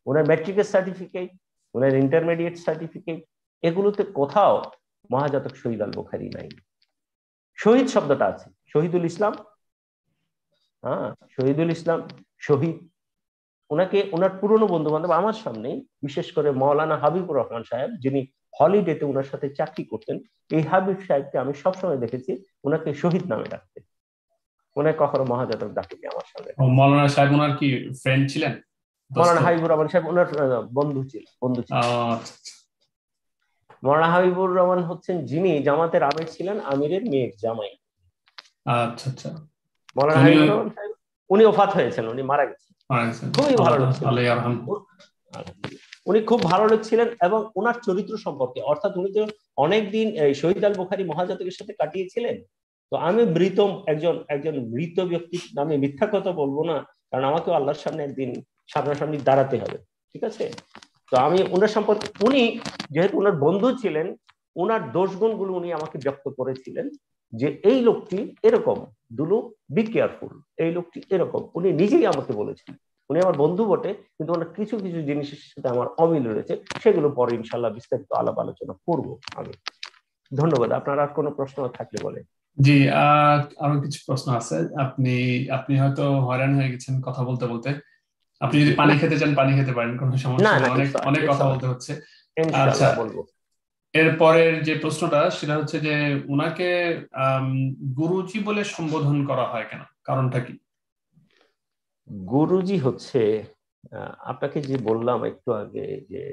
ওনার ম্যাট্রিকের সার্টিফিকেট, ওনার ইন্টারমিডিয়েট সার্টিফিকেট, এগুলোতে কোথাও মহাজাতক শহীদ আল বুখারী নাই। শহীদ শব্দটা আছে, শহীদুল ইসলাম, হ্যাঁ শহীদুল ইসলাম, শহীদ। ওনাকে ওনার পুরনো বন্ধু বান্ধব আমার সামনে, বিশেষ করে মৌলানা হাবিবুর রহমান সাহেব, যিনি হলিডেতে ওনার সাথে চাকরি করতেন, এই হাবিব সাহেবকে আমি সবসময় দেখেছি ওনাকে শহীদ নামে ডাকতে, ওনাকে কখনো মহাজাতক ডাকেনি আমার সামনে। মৌলানা সাহেব ওনার কি ফ্রেন্ড ছিলেন? মৌলানা হাবিবুর রহমান সাহেব ওনার বন্ধু ছিলেন। মৌলানা হাবিবুর রহমান হচ্ছেন যিনি জামাতের আমির ছিলেন, আমিরের মেয়ের জামাই। আচ্ছা আচ্ছা। মৌলানা হাবিবুর রহমান সাহেব উনি ওফাত হয়েছেন, উনি মারা গেছেন। খুবই ভালো লোক ছিলেন, উনি খুব ভালো লোক ছিলেন। এবং ওনার চরিত্র সম্পর্কে, অর্থাৎ উনি তো অনেকদিন শহীদ আল বুখারী মহাজাতকের সাথে কাটিয়েছিলেন। তো আমি একজন মৃত ব্যক্তির নামে মিথ্যা কথা বলবো না, কারণ আমাকে আল্লাহর সামনে একদিন সামনাসামনি দাঁড়াতে হবে, ঠিক আছে? তো আমি ওনার সম্পর্কে, উনি যেহেতু ওনার বন্ধু ছিলেন, ওনার দোষগুণ গুলো উনি আমাকে ব্যক্ত করেছিলেন যে এই লোকটি এরকম, দুলু বি কেয়ারফুল, এই লোকটি এরকম। উনি নিজেই আমাকে বলেছেন। উনি আমার বন্ধু বটে, কিন্তু ওনার কিছু কিছু জিনিসের সাথে আমার অমিল রয়েছে, সেগুলো পরে ইনশাল্লাহ বিস্তারিত আলাপ আলোচনা করব আমি। ধন্যবাদ। আপনার আর কোনো প্রশ্ন থাকলে বলে। জি, আরো কিছু প্রশ্ন আছে। আপনি আপনি হয়তো হয়রান হয়ে গেছেন কথা বলতে বলতে। আপনি যদি পানি খেতে চান পানি খেতে পারেন, কোনো সমস্যা নেই, অনেক অনেক কথা বলতে হচ্ছে। আচ্ছা, বলবো। এরপরের যে প্রশ্নটা সেটা হচ্ছে যে উনাকে গুরুজি বলে সম্বোধন করা হয় কেন, কারণটা কি? গুরুজি হচ্ছে, আপনাকে যে বললাম একটু আগে যে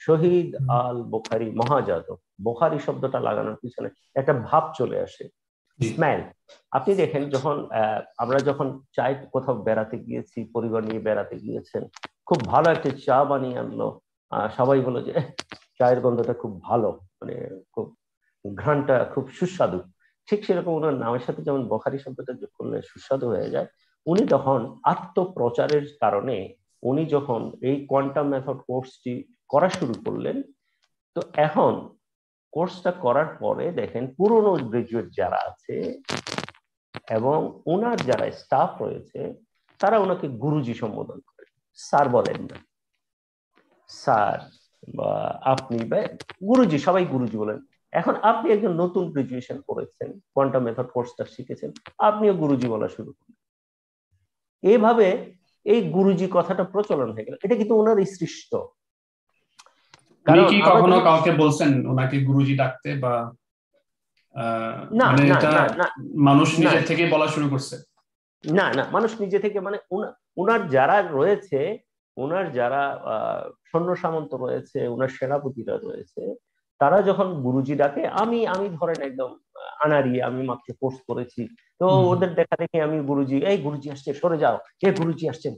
শহীদ আল বুখারী মহাজাতক, বুখারী শব্দটা লাগানোর পিছনে একটা ভাব চলে আসে, স্মেল। আপনি দেখেন যখন আমরা যখন কোথাও বেড়াতে গিয়েছি, পরিবার নিয়ে বেড়াতে গিয়েছেন, খুব ভালো একটা চা বানিয়ে আনলো, সবাই বলে যে চায়ের গন্ধটা খুব ভালো, মানে খুব ঘ্রাণটা খুব সুস্বাদু। ঠিক সেরকম ওনার নামের সাথে যেমন বুখারী শব্দটা যোগ করলে সুস্বাদু হয়ে যায়। উনি তখন আত্মপ্রচারের কারণে, উনি যখন এই কোয়ান্টাম মেথড কোর্সটি করা শুরু করলেন, তো এখন কোর্সটা করার পরে দেখেন পুরনো গ্রাজুয়েট যারা আছে এবং ওনার যারা স্টাফ রয়েছে, তারা ওনাকে গুরুজি সম্বোধন করে, স্যার বলেন না, স্যার বা আপনি বা গুরুজি, সবাই গুরুজি বলেন। এখন আপনি একজন নতুন গ্রাজুয়েশন করেছেন, কোয়ান্টাম মেথড কোর্সটা শিখেছেন, আপনিও গুরুজি বলা শুরু করলেন। এইভাবে এই গুরুজি কথাটা প্রচলন হয়ে গেল। এটা কিন্তু ওনার সৃষ্ট। উনি কি কখনো কাউকে বলছেন ওনাকে গুরুজি ডাকতে, বা মানে এটা মানুষ নিজে থেকে বলা শুরু করছে? না না, মানুষ নিজে থেকে, মানে ওনার যারা রয়েছে, ওনার যারা সৈন্য সামন্ত রয়েছে, ওনার সেনাপতিরা রয়েছে, তারা যখন গুরুজি ডাকে, আমি আমি ধরেন একদম আনারি, আমি মাত্র কোর্স করেছি, তো ওদের দেখা দেখি আমি গুরুজি, এই গুরুজি আসছে, সরে যাও, কে গুরুজি আসছেন,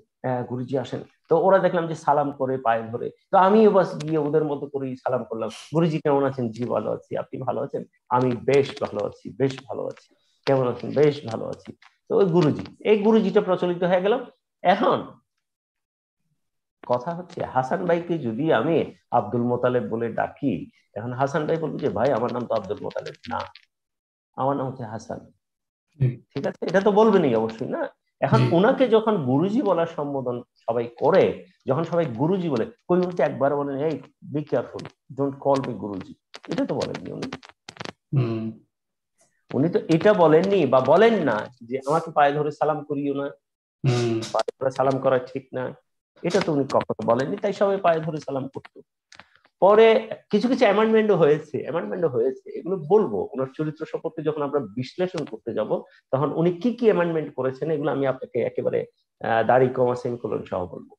গুরুজি আসেন। তো ওরা দেখলাম যে সালাম করে পায়ে ধরে, তো আমিও বাস গিয়ে ওদের মতো করেই সালাম করলাম, গুরুজি কেমন আছেন? জি ভালো আছি। আপনি ভালো আছেন? আমি বেশ ভালো আছি, বেশ ভালো আছি। কেমন আছেন? বেশ ভালো আছি। তো ওই গুরুজি, এই গুরুজিটা প্রচলিত হয়ে গেল। এখন কথা হচ্ছে হাসান ভাইকে যদি আমি আব্দুল মোতালেব বলে ডাকি, এখন হাসান ভাই বলবো যে ভাই আমার নাম তো আব্দুল মোতালেব না, আমার নাম হচ্ছে হাসান। ঠিক আছে, এটা তো বলবেনই অবশ্যই না। এখন ওনাকে যখন গুরুজি বলার সম্বোধন সবাই করে, যখন সবাই গুরুজি বলে, কই উনি একবার বলেন এই be careful, don't call me Guruji, এটা তো বলেননি উনি। উনি তো এটা বলেননি বা বলেন না যে আমাকে পায়ে ধরে সালাম করিও না, পায়ে ধরে সালাম করা ঠিক না, এটা তো উনি কখনো বলেননি। তাই সবাই পায়ে ধরে সালাম করতো। পরে কিছু কিছু অ্যামেন্ডমেন্টও হয়েছে, এগুলো বলবো ওনার চরিত্র সম্পর্কে যখন আমরা বিশ্লেষণ করতে যাব, তখন উনি কি কি অ্যামেন্ডমেন্ট করেছেন এগুলো আমি আপনাকে একেবারে দাড়ি কমা সেমিকোলন সহ বলবো।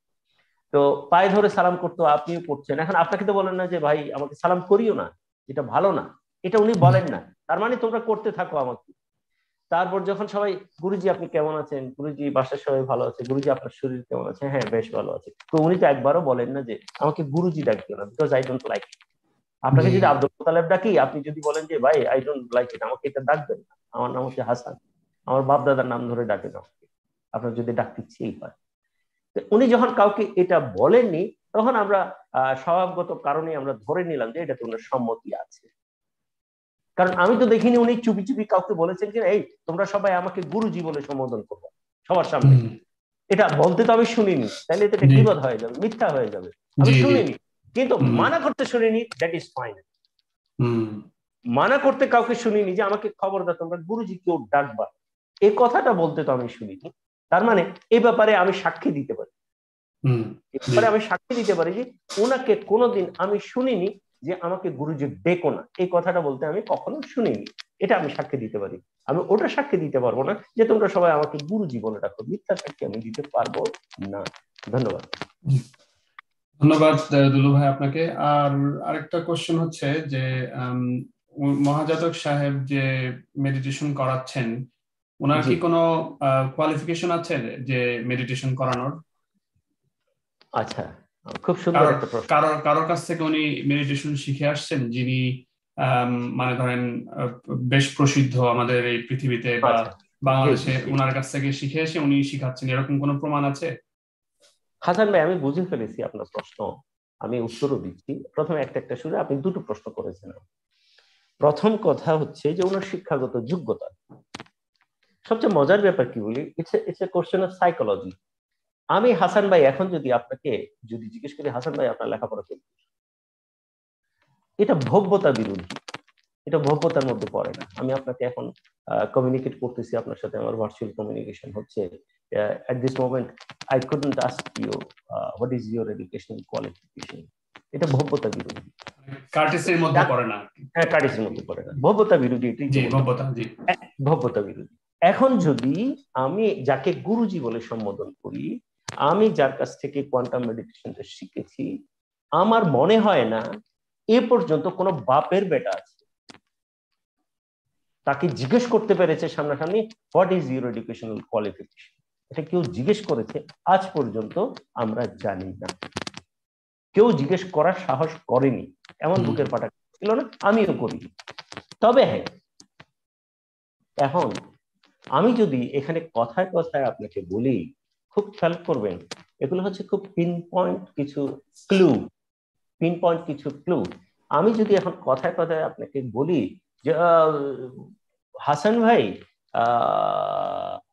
তো পায়ে ধরে সালাম করতো, আপনিও করছেন, এখন আপনাকে তো বলেন না যে ভাই আমাকে সালাম করিও না, এটা ভালো না, এটা উনি বলেন না। তার মানে তোমরা করতে থাকো আমাকে। তারপর যখন সবাই গুরুজি আপনি কেমন আছেন, গুরুজি বাসার সবাই ভালো আছে, গুরুজি আপনার শরীর কেমন আছে, হ্যাঁ বেশ ভালো আছে, তো উনি তো একবারও বলেন না যে আমাকে গুরুজি ডাকিও না, বিকজ আই ডোন্ট লাইক। আপনাকে যদি আব্দুল মোতালেব ডাকি, আপনি যদি বলেন যে ভাই আই ডোন্ট লাইক ইট, আমাকে এটা ডাকবেন না, আমার নাম হচ্ছে হাসান, আমার বাপ দাদার নাম ধরে ডাকেন আমাকে, আপনার যদি ডাকতে ইচ্ছেই হয়। উনি যখন কাউকে এটা বলেননি, তখন আমরা স্বভাবগত কারণে আমরা ধরে নিলাম যে এটাতে ওনার সম্মতি আছে। কারণ আমি তো দেখিনি উনি চুপি চুপি কাউকে বলেছেন যে এই তোমরা সবাই আমাকে গুরুজি বলে সম্বোধন করবো সবার সামনে, এটা বলতে তো আমি শুনিনি, তাহলে তো এটা গীবত হয়ে যাবে, মিথ্যা হয়ে যাবে, আমি শুনিনি। কিন্তু মানা করতে শুনিনি, দ্যাট ইজ ফাইন। মানা করতে কাউকে শুনিনি যে আমাকে খবরদার তোমরা গুরুজি কেউ ডাকবা, এই কথাটা বলতে তো আমি শুনিনি। তার মানে এই ব্যাপারে আমি সাক্ষী দিতে পারি, এবারে আমি সাক্ষী দিতে পারি যে ওনাকে কোনোদিন আমি শুনিনি যে আমাকে গুরুজি ডেকো না, এই কথাটা বলতে আমি কখনো শুনিনি, এটা আমি সাক্ষী দিতে পারি। আমি ওটা সাক্ষী দিতে পারবো না যে তোমরা সবাই আমাকে গুরুজি বলে ডাকো, মিথ্যা সাক্ষী আমি দিতে পারবো না। ধন্যবাদ। ধন্যবাদ দুলু ভাই আপনাকে। আর আরেকটা কোশ্চেন হচ্ছে যে মহাজাতক সাহেব যে মেডিটেশন করাচ্ছেন, ওনার কি কোনো কোয়ালিফিকেশন আছে যে মেডিটেশন করানোর? আচ্ছা, খুব সুন্দর একটা প্রশ্ন। কারোর কাছ থেকে উনি মেডিটেশন শিখে আসছেন যিনি মানে ধরেন বেশ প্রসিদ্ধ আমাদের এই পৃথিবীতে বা বাংলাদেশে, ওনার কাছ থেকে শিখে এসে উনি শিখাচ্ছেন, এরকম কোনো প্রমাণ আছে? হাসান ভাই আমি বুঝে ফেলেছি আপনার প্রশ্ন, আমি উত্তরও দিচ্ছি। প্রথমে একটা একটা শুরু, আপনি দুটো প্রশ্ন করেছেন। প্রথম কথা হচ্ছে যে ওনার শিক্ষাগত যোগ্যতা। সবচেয়ে মজার ব্যাপার কি বলি, it's a question of psychology. আমি হাসান ভাই এখন যদি আপনাকে যদি জিজ্ঞেস করি হাসান ভাই আপনার লেখাপড়া করতে, এটা ভব্যতা বিরোধী, এটা ভব্যতার মধ্যে পড়ে না। আমি আপনাকে এখন কমিউনিকেট করতেছি, আপনার সাথে আমার ভার্চুয়াল কমিউনিকেশন হচ্ছে, at this moment I couldn't ask you what is your educational qualification, এটা ভব্যতা বিরোধী, কার্টিসের মধ্যে পড়ে না। হ্যাঁ কার্টিসের মধ্যে পড়ে না, ভব্যতা বিরোধী, এটাই জি ভব্যতা, জি ভব্যতা বিরোধী। এখন যদি আমি যাকে গুরুজি বলে সম্বোধন করি, আমি যার কাছ থেকে কোয়ান্টাম মেডিটেশনটা শিখেছি, আমার মনে হয় না এ পর্যন্ত কোনো বাপের বেটা আছে তাকে জিজ্ঞেস করতে পেরেছে সামনাসামনি what is your educational qualification. এটা কেউ জিজ্ঞেস করেছে আজ পর্যন্ত আমরা জানি না, কেউ জিজ্ঞেস করার সাহস করেনি, এমন বুকের পাটা ছিল না, আমিও করিনি। তবে হ্যাঁ, এখন আমি যদি এখানে কথায় কথায় আপনাকে বলি, খুব খেয়াল করবেন, এগুলো হচ্ছে খুব পিন পয়েন্ট কিছু ক্লু। আমি যদি এখন কথায় কথায় আপনাকে বলি যে হাসান ভাই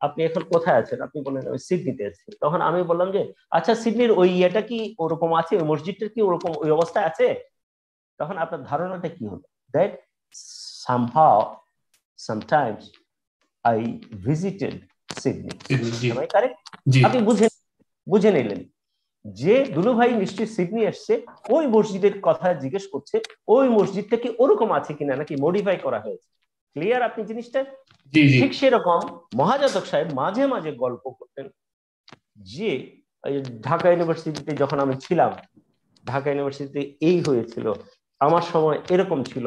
আপনি এখন কোথায় আছেন, আপনি বলেন আমি সিডনিতে আছি, তখন আমি বললাম যে আচ্ছা সিডনির ওই ইয়েটা কি ওরকম আছে, ওই মসজিদটা কি ওরকম ওই অবস্থায় আছে, তখন আপনার ধারণাটা কি হলো? That somehow sometimes I visited Sydney. Am I correct? আপনি বুঝে নিলেন যে দুলু ভাই নিশ্চয়ই সিডনি আসছে, ওই মসজিদের কথা জিজ্ঞেস করছে, ওই মসজিদটা কি ওরকম আছে কিনা নাকি মডিফাই করা হয়েছে। ক্লিয়ার আপনি জিনিসটা? ঠিক সেরকম মহাজাতক সাহেব মাঝে মাঝে গল্প করতেন যে ঢাকা ইউনিভার্সিটিতে যখন আমি ছিলাম, ঢাকা ইউনিভার্সিটিতে এই হয়েছিল, আমার সময় এরকম ছিল,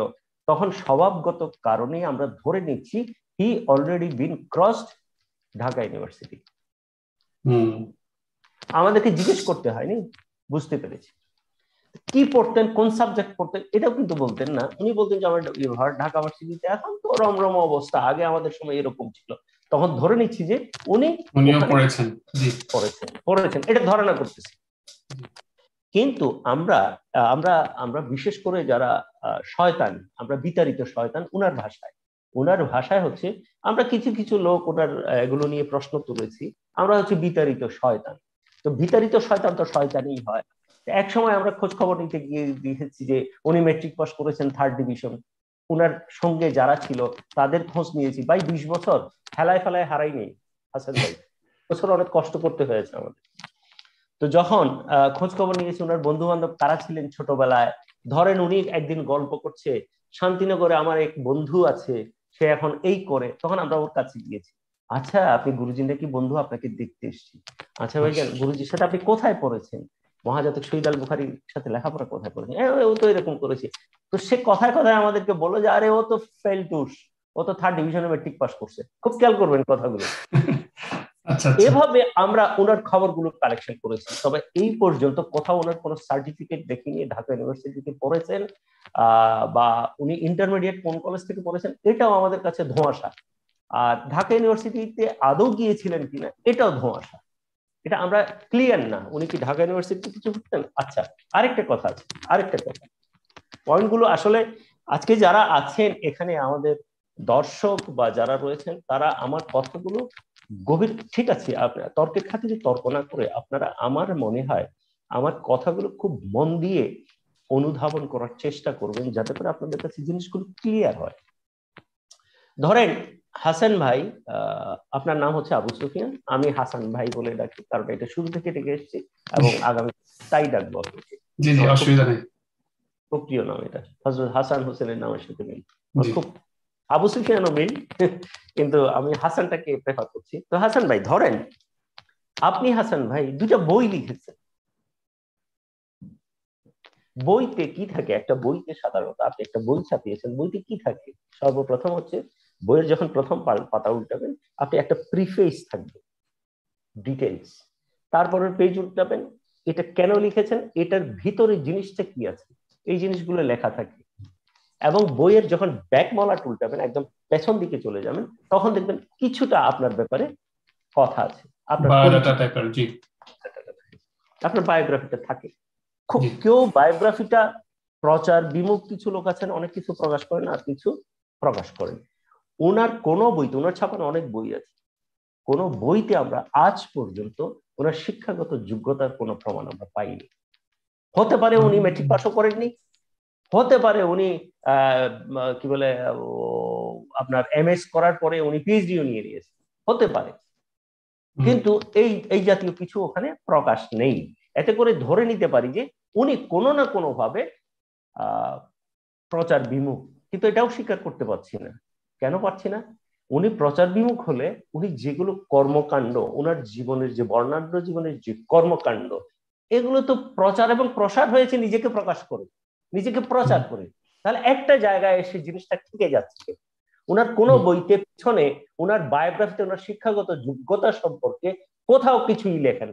তখন স্বভাবগত কারণে আমরা ধরে নিচ্ছি he already been crossed Dhaka University. আমাদেরকে জিজ্ঞেস করতে হয়নি, বুঝতে পেরেছি। কি পড়তেন, কোন সাবজেক্ট পড়তেন, এটাও কিন্তু বলতেন না। উনি বলতেন যে আমার ঢাকা ইউনিভার্সিটিতে এখন তো রমরম অবস্থা, আগে আমাদের সময় এরকম ছিল, তখন ধরে নিচ্ছি যে উনি পড়েছেন, এটা ধারণা করতেছি। কিন্তু আমরা আমরা আমরা বিশেষ করে যারা শয়তান, আমরা বিতাড়িত শয়তান, উনার ভাষায় হচ্ছে, আমরা কিছু কিছু লোক ওনার এগুলো নিয়ে প্রশ্ন তুলেছি, আমরা হচ্ছে বিতাড়িত শয়তান। তো বিতাড়িত শয়তান তো শয়তানই হয়। এক সময় আমরা খোঁজ খবর নিতে গিয়ে দেখেছি যে উনি মেট্রিক পাস করেছেন 3rd ডিভিশন, উনার সঙ্গে যারা ছিল তাদের খোঁজ নিয়েছি। ভাই 20 বছর খেলায় ফেলায় হারাইনি হাসান ভাই, বছর অনেক কষ্ট করতে হয়েছে আমাদের। তো যখন খোঁজ খবর নিয়েছি ওনার বন্ধু বান্ধব কারা ছিলেন ছোটবেলায়, ধরেন উনি একদিন গল্প করছে শান্তিনগরে আমার এক বন্ধু আছে, সে এখন এই করে, তখন আমরা ওর কাছে গিয়েছি। আচ্ছা আপনি গুরুজি নাকি বন্ধু, আপনাকে দেখতে এসেছি। আচ্ছা ভাইজান, গুরুজির সাথে আপনি কোথায় পড়েছেন? মহাজাতক শহীদ আল বুখারীর সাথে লেখাপড়া কোথায় করেছেন? ও তো এরকম করেছে। তো সে কথায় কথায় আমাদেরকে বললো যে আরে ও তো ফেল টুস, ও তো 3rd ডিভিশনে মেট্রিক পাস করছে। খুব খেয়াল করবেন কথাগুলো। এভাবে আমরা ওনার খবরগুলো কালেকশন করেছি। তবে এই পর্যন্ত কোথাও ওনার কোনো সার্টিফিকেট দেখিনি, ঢাকা ইউনিভার্সিটিতে পড়েছেন বা উনি ইন্টারমিডিয়েট কোন কলেজ থেকে পড়েছেন এটাও আমাদের কাছে ধোঁয়াশা। আর ঢাকা ইউনিভার্সিটিতে আদৌ গিয়েছিলেন কিনা এটাও ধোঁয়াশা। এটা আমরা ক্লিয়ার না উনি কি ঢাকা ইউনিভার্সিটিতে কিছু করতেন। আচ্ছা, আরেকটা কথা আছে, পয়েন্টগুলো আসলে আজকে যারা আছেন এখানে আমাদের দর্শক বা যারা রয়েছেন তারা আমার কথাগুলো গভীর, ঠিক আছে আপনারা তর্কের খাতিরে তর্ক না করে আপনারা, আমার মনে হয় আমার কথাগুলো খুব মন দিয়ে অনুধাবন করার চেষ্টা করবেন, যাতে করে আপনাদের কাছে জিনিসগুলো ক্লিয়ার হয়। ধরেন হাসান ভাই, আপনার নাম হচ্ছে আবু সুফিয়ান, আমি হাসান ভাই বলে ডাকি কারণ এটা শুরু থেকে ডেকে এসেছি এবং আগামী তাই ডাকবো। খুব প্রিয় নাম এটা, হযরত হাসান হোসেনের নামের সাথে মিল, খুব আবু সুফিয়ানও মিল, কিন্তু আমি হাসানটাকে প্রেফার করছি। তো হাসান ভাই ধরেন আপনি হাসান ভাই 2টা বই লিখেছেন, বইতে কি থাকে? একটা বইতে সাধারণত আপনি একটা বই ছাপিয়েছেন, বইতে কি থাকে? সর্বপ্রথম হচ্ছে বইয়ের যখন প্রথম পাতা উল্টাবেন আপনি একটা প্রিফেস থাকবে, ডিটেইলস, তারপরের পেজ উল্টাবেন, এটা কেন লিখেছেন, এটার ভিতরে জিনিসটা কি আছে, এই জিনিসগুলো লেখা থাকে। এবং বইয়ের যখন ব্যাক মলাট উল্টাবেন, একদম পেছন দিকে চলে যাবেন, তখন দেখবেন কিছুটা আপনার ব্যাপারে কথা আছে, আপনার বায়োগ্রাফিটা থাকে। খুব কেউ বায়োগ্রাফিটা প্রচার বিমুখ কিছু লোক আছেন, অনেক কিছু প্রকাশ করেন আর কিছু প্রকাশ করেন। ওনার কোন বইতে, ওনার ছাপানো অনেক বই আছে, কোন বইতে আমরা আজ পর্যন্ত ওনার শিক্ষাগত যোগ্যতার কোনো প্রমাণ আমরা পাইনি। হতে পারে উনি মেট্রিক পাসও করেননি, হতে পারে উনি কি বলে আপনার এমএস করার পরে উনি পিএইচডিও নিয়ে নিয়েছেন, হতে পারে, কিন্তু এই জাতীয় কিছু ওখানে প্রকাশ নেই। এতে করে ধরে নিতে পারি যে উনি কোনো না কোনো ভাবে প্রচার বিমুখ, কিন্তু এটাও স্বীকার করতে পারছি না। কেন পারছি না? উনি প্রচার বিমুখ হলে উনি যেগুলো কর্মকাণ্ড, ওনার জীবনের যে বর্ণাঢ্য জীবনের যে কর্মকাণ্ড, এগুলো তো প্রচার এবং প্রসার হয়েছে নিজেকে প্রকাশ করে, নিজেকে প্রচার করে। তাহলে একটা জায়গায় এসে জিনিসটা ঠেকে যাচ্ছে। ওনার কোনো বইতে পিছনে ওনার বায়োগ্রাফিতে ওনার শিক্ষাগত যোগ্যতা সম্পর্কে কোথাও কিছুই লেখেন।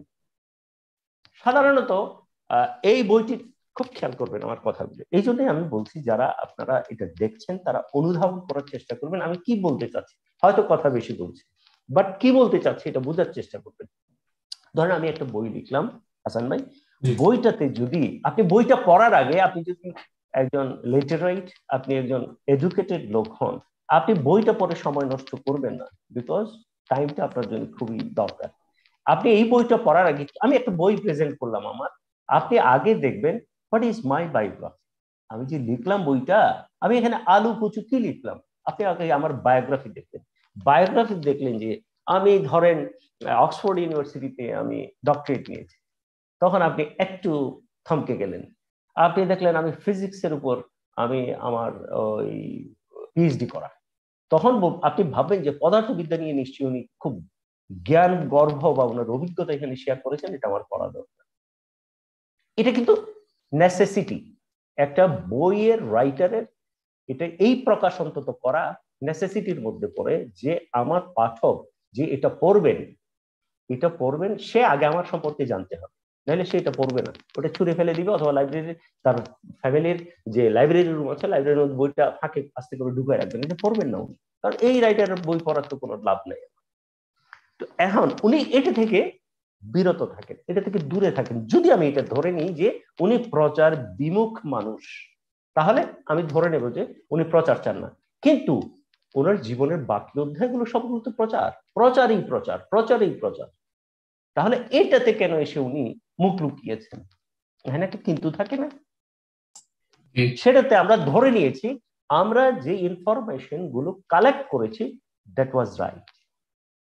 সাধারণত এই বইটি খুব খেয়াল করবেন আমার কথাগুলো। এই জন্যই আমি বলছি যারা আপনারা এটা দেখছেন তারা অনুধাবন করার চেষ্টা করবেন আমি কি বলতে চাচ্ছি। হয়তো কথা বেশি বলছি, বাট কি বলতে চাচ্ছি এটা বোঝার চেষ্টা করবেন। ধরেন আমি একটা বই লিখলাম হাসান ভাই, বইটাতে যদি আপনি বইটা পড়ার আগে আপনি যদি একজন লিটারেট, আপনি একজন এডুকেটেড লোক হন, আপনি বইটা পড়ে সময় নষ্ট করবেন না, বিকজ টাইমটা আপনার জন্য খুবই দরকার। আপনি এই বইটা পড়ার আগে, আমি একটা বই প্রেজেন্ট করলাম আমার, আপনি আগে দেখবেন হোয়াট ইজ মাই বায়োগ্রাফি, আমি যে লিখলাম বইটা, আমি এখানে আলু কচু কি লিখলাম, আপনি আগে আমার বায়োগ্রাফি দেখবেন। বায়োগ্রাফি দেখলেন যে আমি ধরেন অক্সফোর্ড ইউনিভার্সিটিতে আমি ডক্টরেট নিয়েছি, তখন আপনি একটু থমকে গেলেন। আপনি দেখলেন আমি ফিজিক্সের উপর আমি আমার ওই পিএইচডি করা, তখন আপনি ভাববেন যে পদার্থবিদ্যা নিয়ে নিশ্চয়ই উনি খুব জ্ঞান গর্ভ বা ওনার অভিজ্ঞতা এখানে শেয়ার করেছেন, এটা আমার পড়া দরকার। এটা কিন্তু নেসেসিটি, একটা বইয়ের রাইটারের এটা এই প্রকাশ অন্তত করা নেসেসিটির মধ্যে পড়ে যে আমার পাঠক যে এটা পড়বেন সে আগে আমার সম্পর্কে জানতে হবে, নাহলে সে এটা পড়বে না, ওটা ছুঁড়ে ফেলে দিবে, অথবা লাইব্রেরি তার ফ্যামিলির যে লাইব্রেরি রুম আছে লাইব্রেরির বইটা ফাঁকে আস্তে করে ঢুকায় রাখবেন, এটা পড়বেন না উনি, কারণ এই রাইটারের বই পড়ার তো কোনো লাভ নেই। তো এখন উনি এটা থেকে বিরত থাকেন, এটা থেকে দূরে থাকেন। যদি আমি এটা ধরে নিই যে উনি প্রচার বিমুখ মানুষ, তাহলে আমি ধরে নেব যে উনি প্রচার চান না। কিন্তু ওনার জীবনের বাকি অধ্যায়গুলো সবগুলো তো প্রচার, প্রচারই প্রচার, প্রচারই প্রচার। তাহলে এটাতে কেন এসে উনি মুখ লুকিয়েছেন? এখানে একটা কিন্তু থাকে না, সেটাতে আমরা ধরে নিয়েছি আমরা যে ইনফরমেশন গুলো কালেক্ট করেছি দ্যাট ওয়াজ রাইট।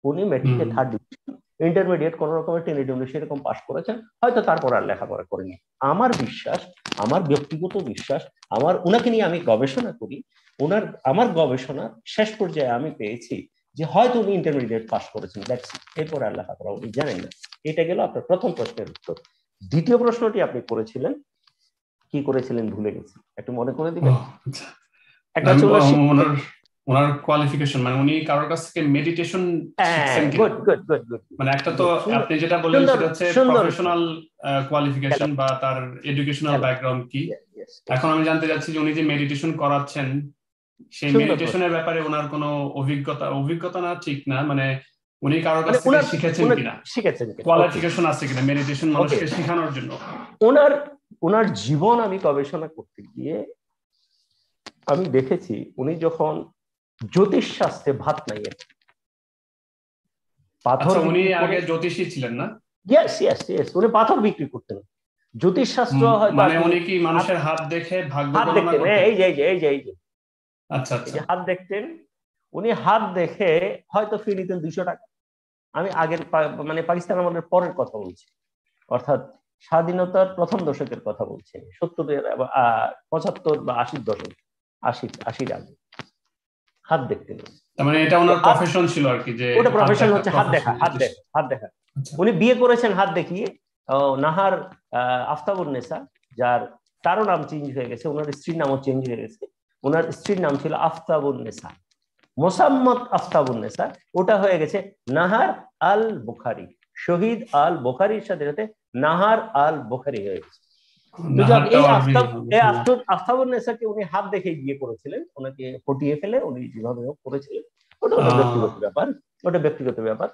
উনি মেট্রিকে 3rd ডিভিশন, ইন্টারমিডিয়েট কোন রকমের টেনে সেরকম পাস করেছেন, হয়তো তারপর আর লেখাপড়া করেনি। আমার বিশ্বাস, আমার ব্যক্তিগত বিশ্বাস, উনাকে নিয়ে আমি গবেষণা করি, আমার গবেষণা শেষ পর্যায়ে আমি পেয়েছি যে হয়তো উনি ইন্টারমিডিয়েট পাস করেছেন, এরপর আর লেখাপড়া উনি জানেন না। এটা গেল আপনার প্রথম প্রশ্নের উত্তর। দ্বিতীয় প্রশ্নটি আপনি করেছিলেন, কি করেছিলেন ভুলে গেছি, একটু মনে করে দিবেন? একটা ওনার কোয়ালিফিকেশন, মানে উনি কারোর কাছ থেকে মেডিটেশন শিখছেন কিনা। মানে একটা তো আপনি যেটা বললেন সেটা হচ্ছে প্রফেশনাল কোয়ালিফিকেশন বা তার এডুকেশনাল ব্যাকগ্রাউন্ড কি। এখন আমি জানতে চাচ্ছি যে উনি যে মেডিটেশন করাচ্ছেন, সেই মেডিটেশনের ব্যাপারে ওনার কোনো অভিজ্ঞতা না ঠিক না, মানে উনি কারোর কাছ থেকে শিখেছেন কিনা, কোয়ালিফিকেশন আছে কিনা মেডিটেশন মানুষকে শেখানোর জন্য। ওনার জীবন আমি গবেষণা করতে গিয়ে আমি দেখেছি উনি যখন জ্যোতিষ শাস্ত্রে ভাত নাইয়েন, পাথর, উনি আগে জ্যোতিষী ছিলেন না? ইয়েস ইয়েস ইয়েস, উনি পাথর বিক্রি করতেন। জ্যোতিষ শাস্ত্র হয়তো মানে উনি কি মানুষের হাত দেখে ভাগ্য গণনা করতেন? এই যে আচ্ছা আচ্ছা, হাত দেখতেন। উনি হাত দেখে হয়তো ফি নিতেন 200 টাকা। আমি আগের মানে পাকিস্তান আমলের পরের কথা বলছি, অর্থাৎ স্বাধীনতার প্রথম দশকের কথা বলছি, 70-এর 75 বা 80-র দশক, 80 আগে হাত দেখতেন। মানে এটা ওনার প্রফেশন ছিল আর কি, যে ওটা প্রফেশন হচ্ছে হাত দেখা, হাত দেখা। উনি বিয়ে করেছেন হাত দেখিয়ে, নাহার আফতাবুন্নেসা, তারও নাম চেঞ্জ হয়ে গেছে, ওনার স্ত্রীর নামও চেঞ্জ হয়ে গেছে। ওনার স্ত্রীর নাম ছিল আফতাবুন্নেসা, মোসাম্মদ আফতাবুন্নেসা, ওটা হয়ে গেছে নাহার আল বুখারী। শহীদ আল বুখারীর সাথে সাথে নাহার আল বুখারী হয়ে গেছে। আফতাবুন্নেসাকে উনি হাত দেখে বিয়ে করেছিলেন, ওনাকে পটিয়ে ফেলে উনি যেভাবে করেছিলেন, ওটা ব্যক্তিগত ব্যাপার, ওটা ব্যক্তিগত ব্যাপার।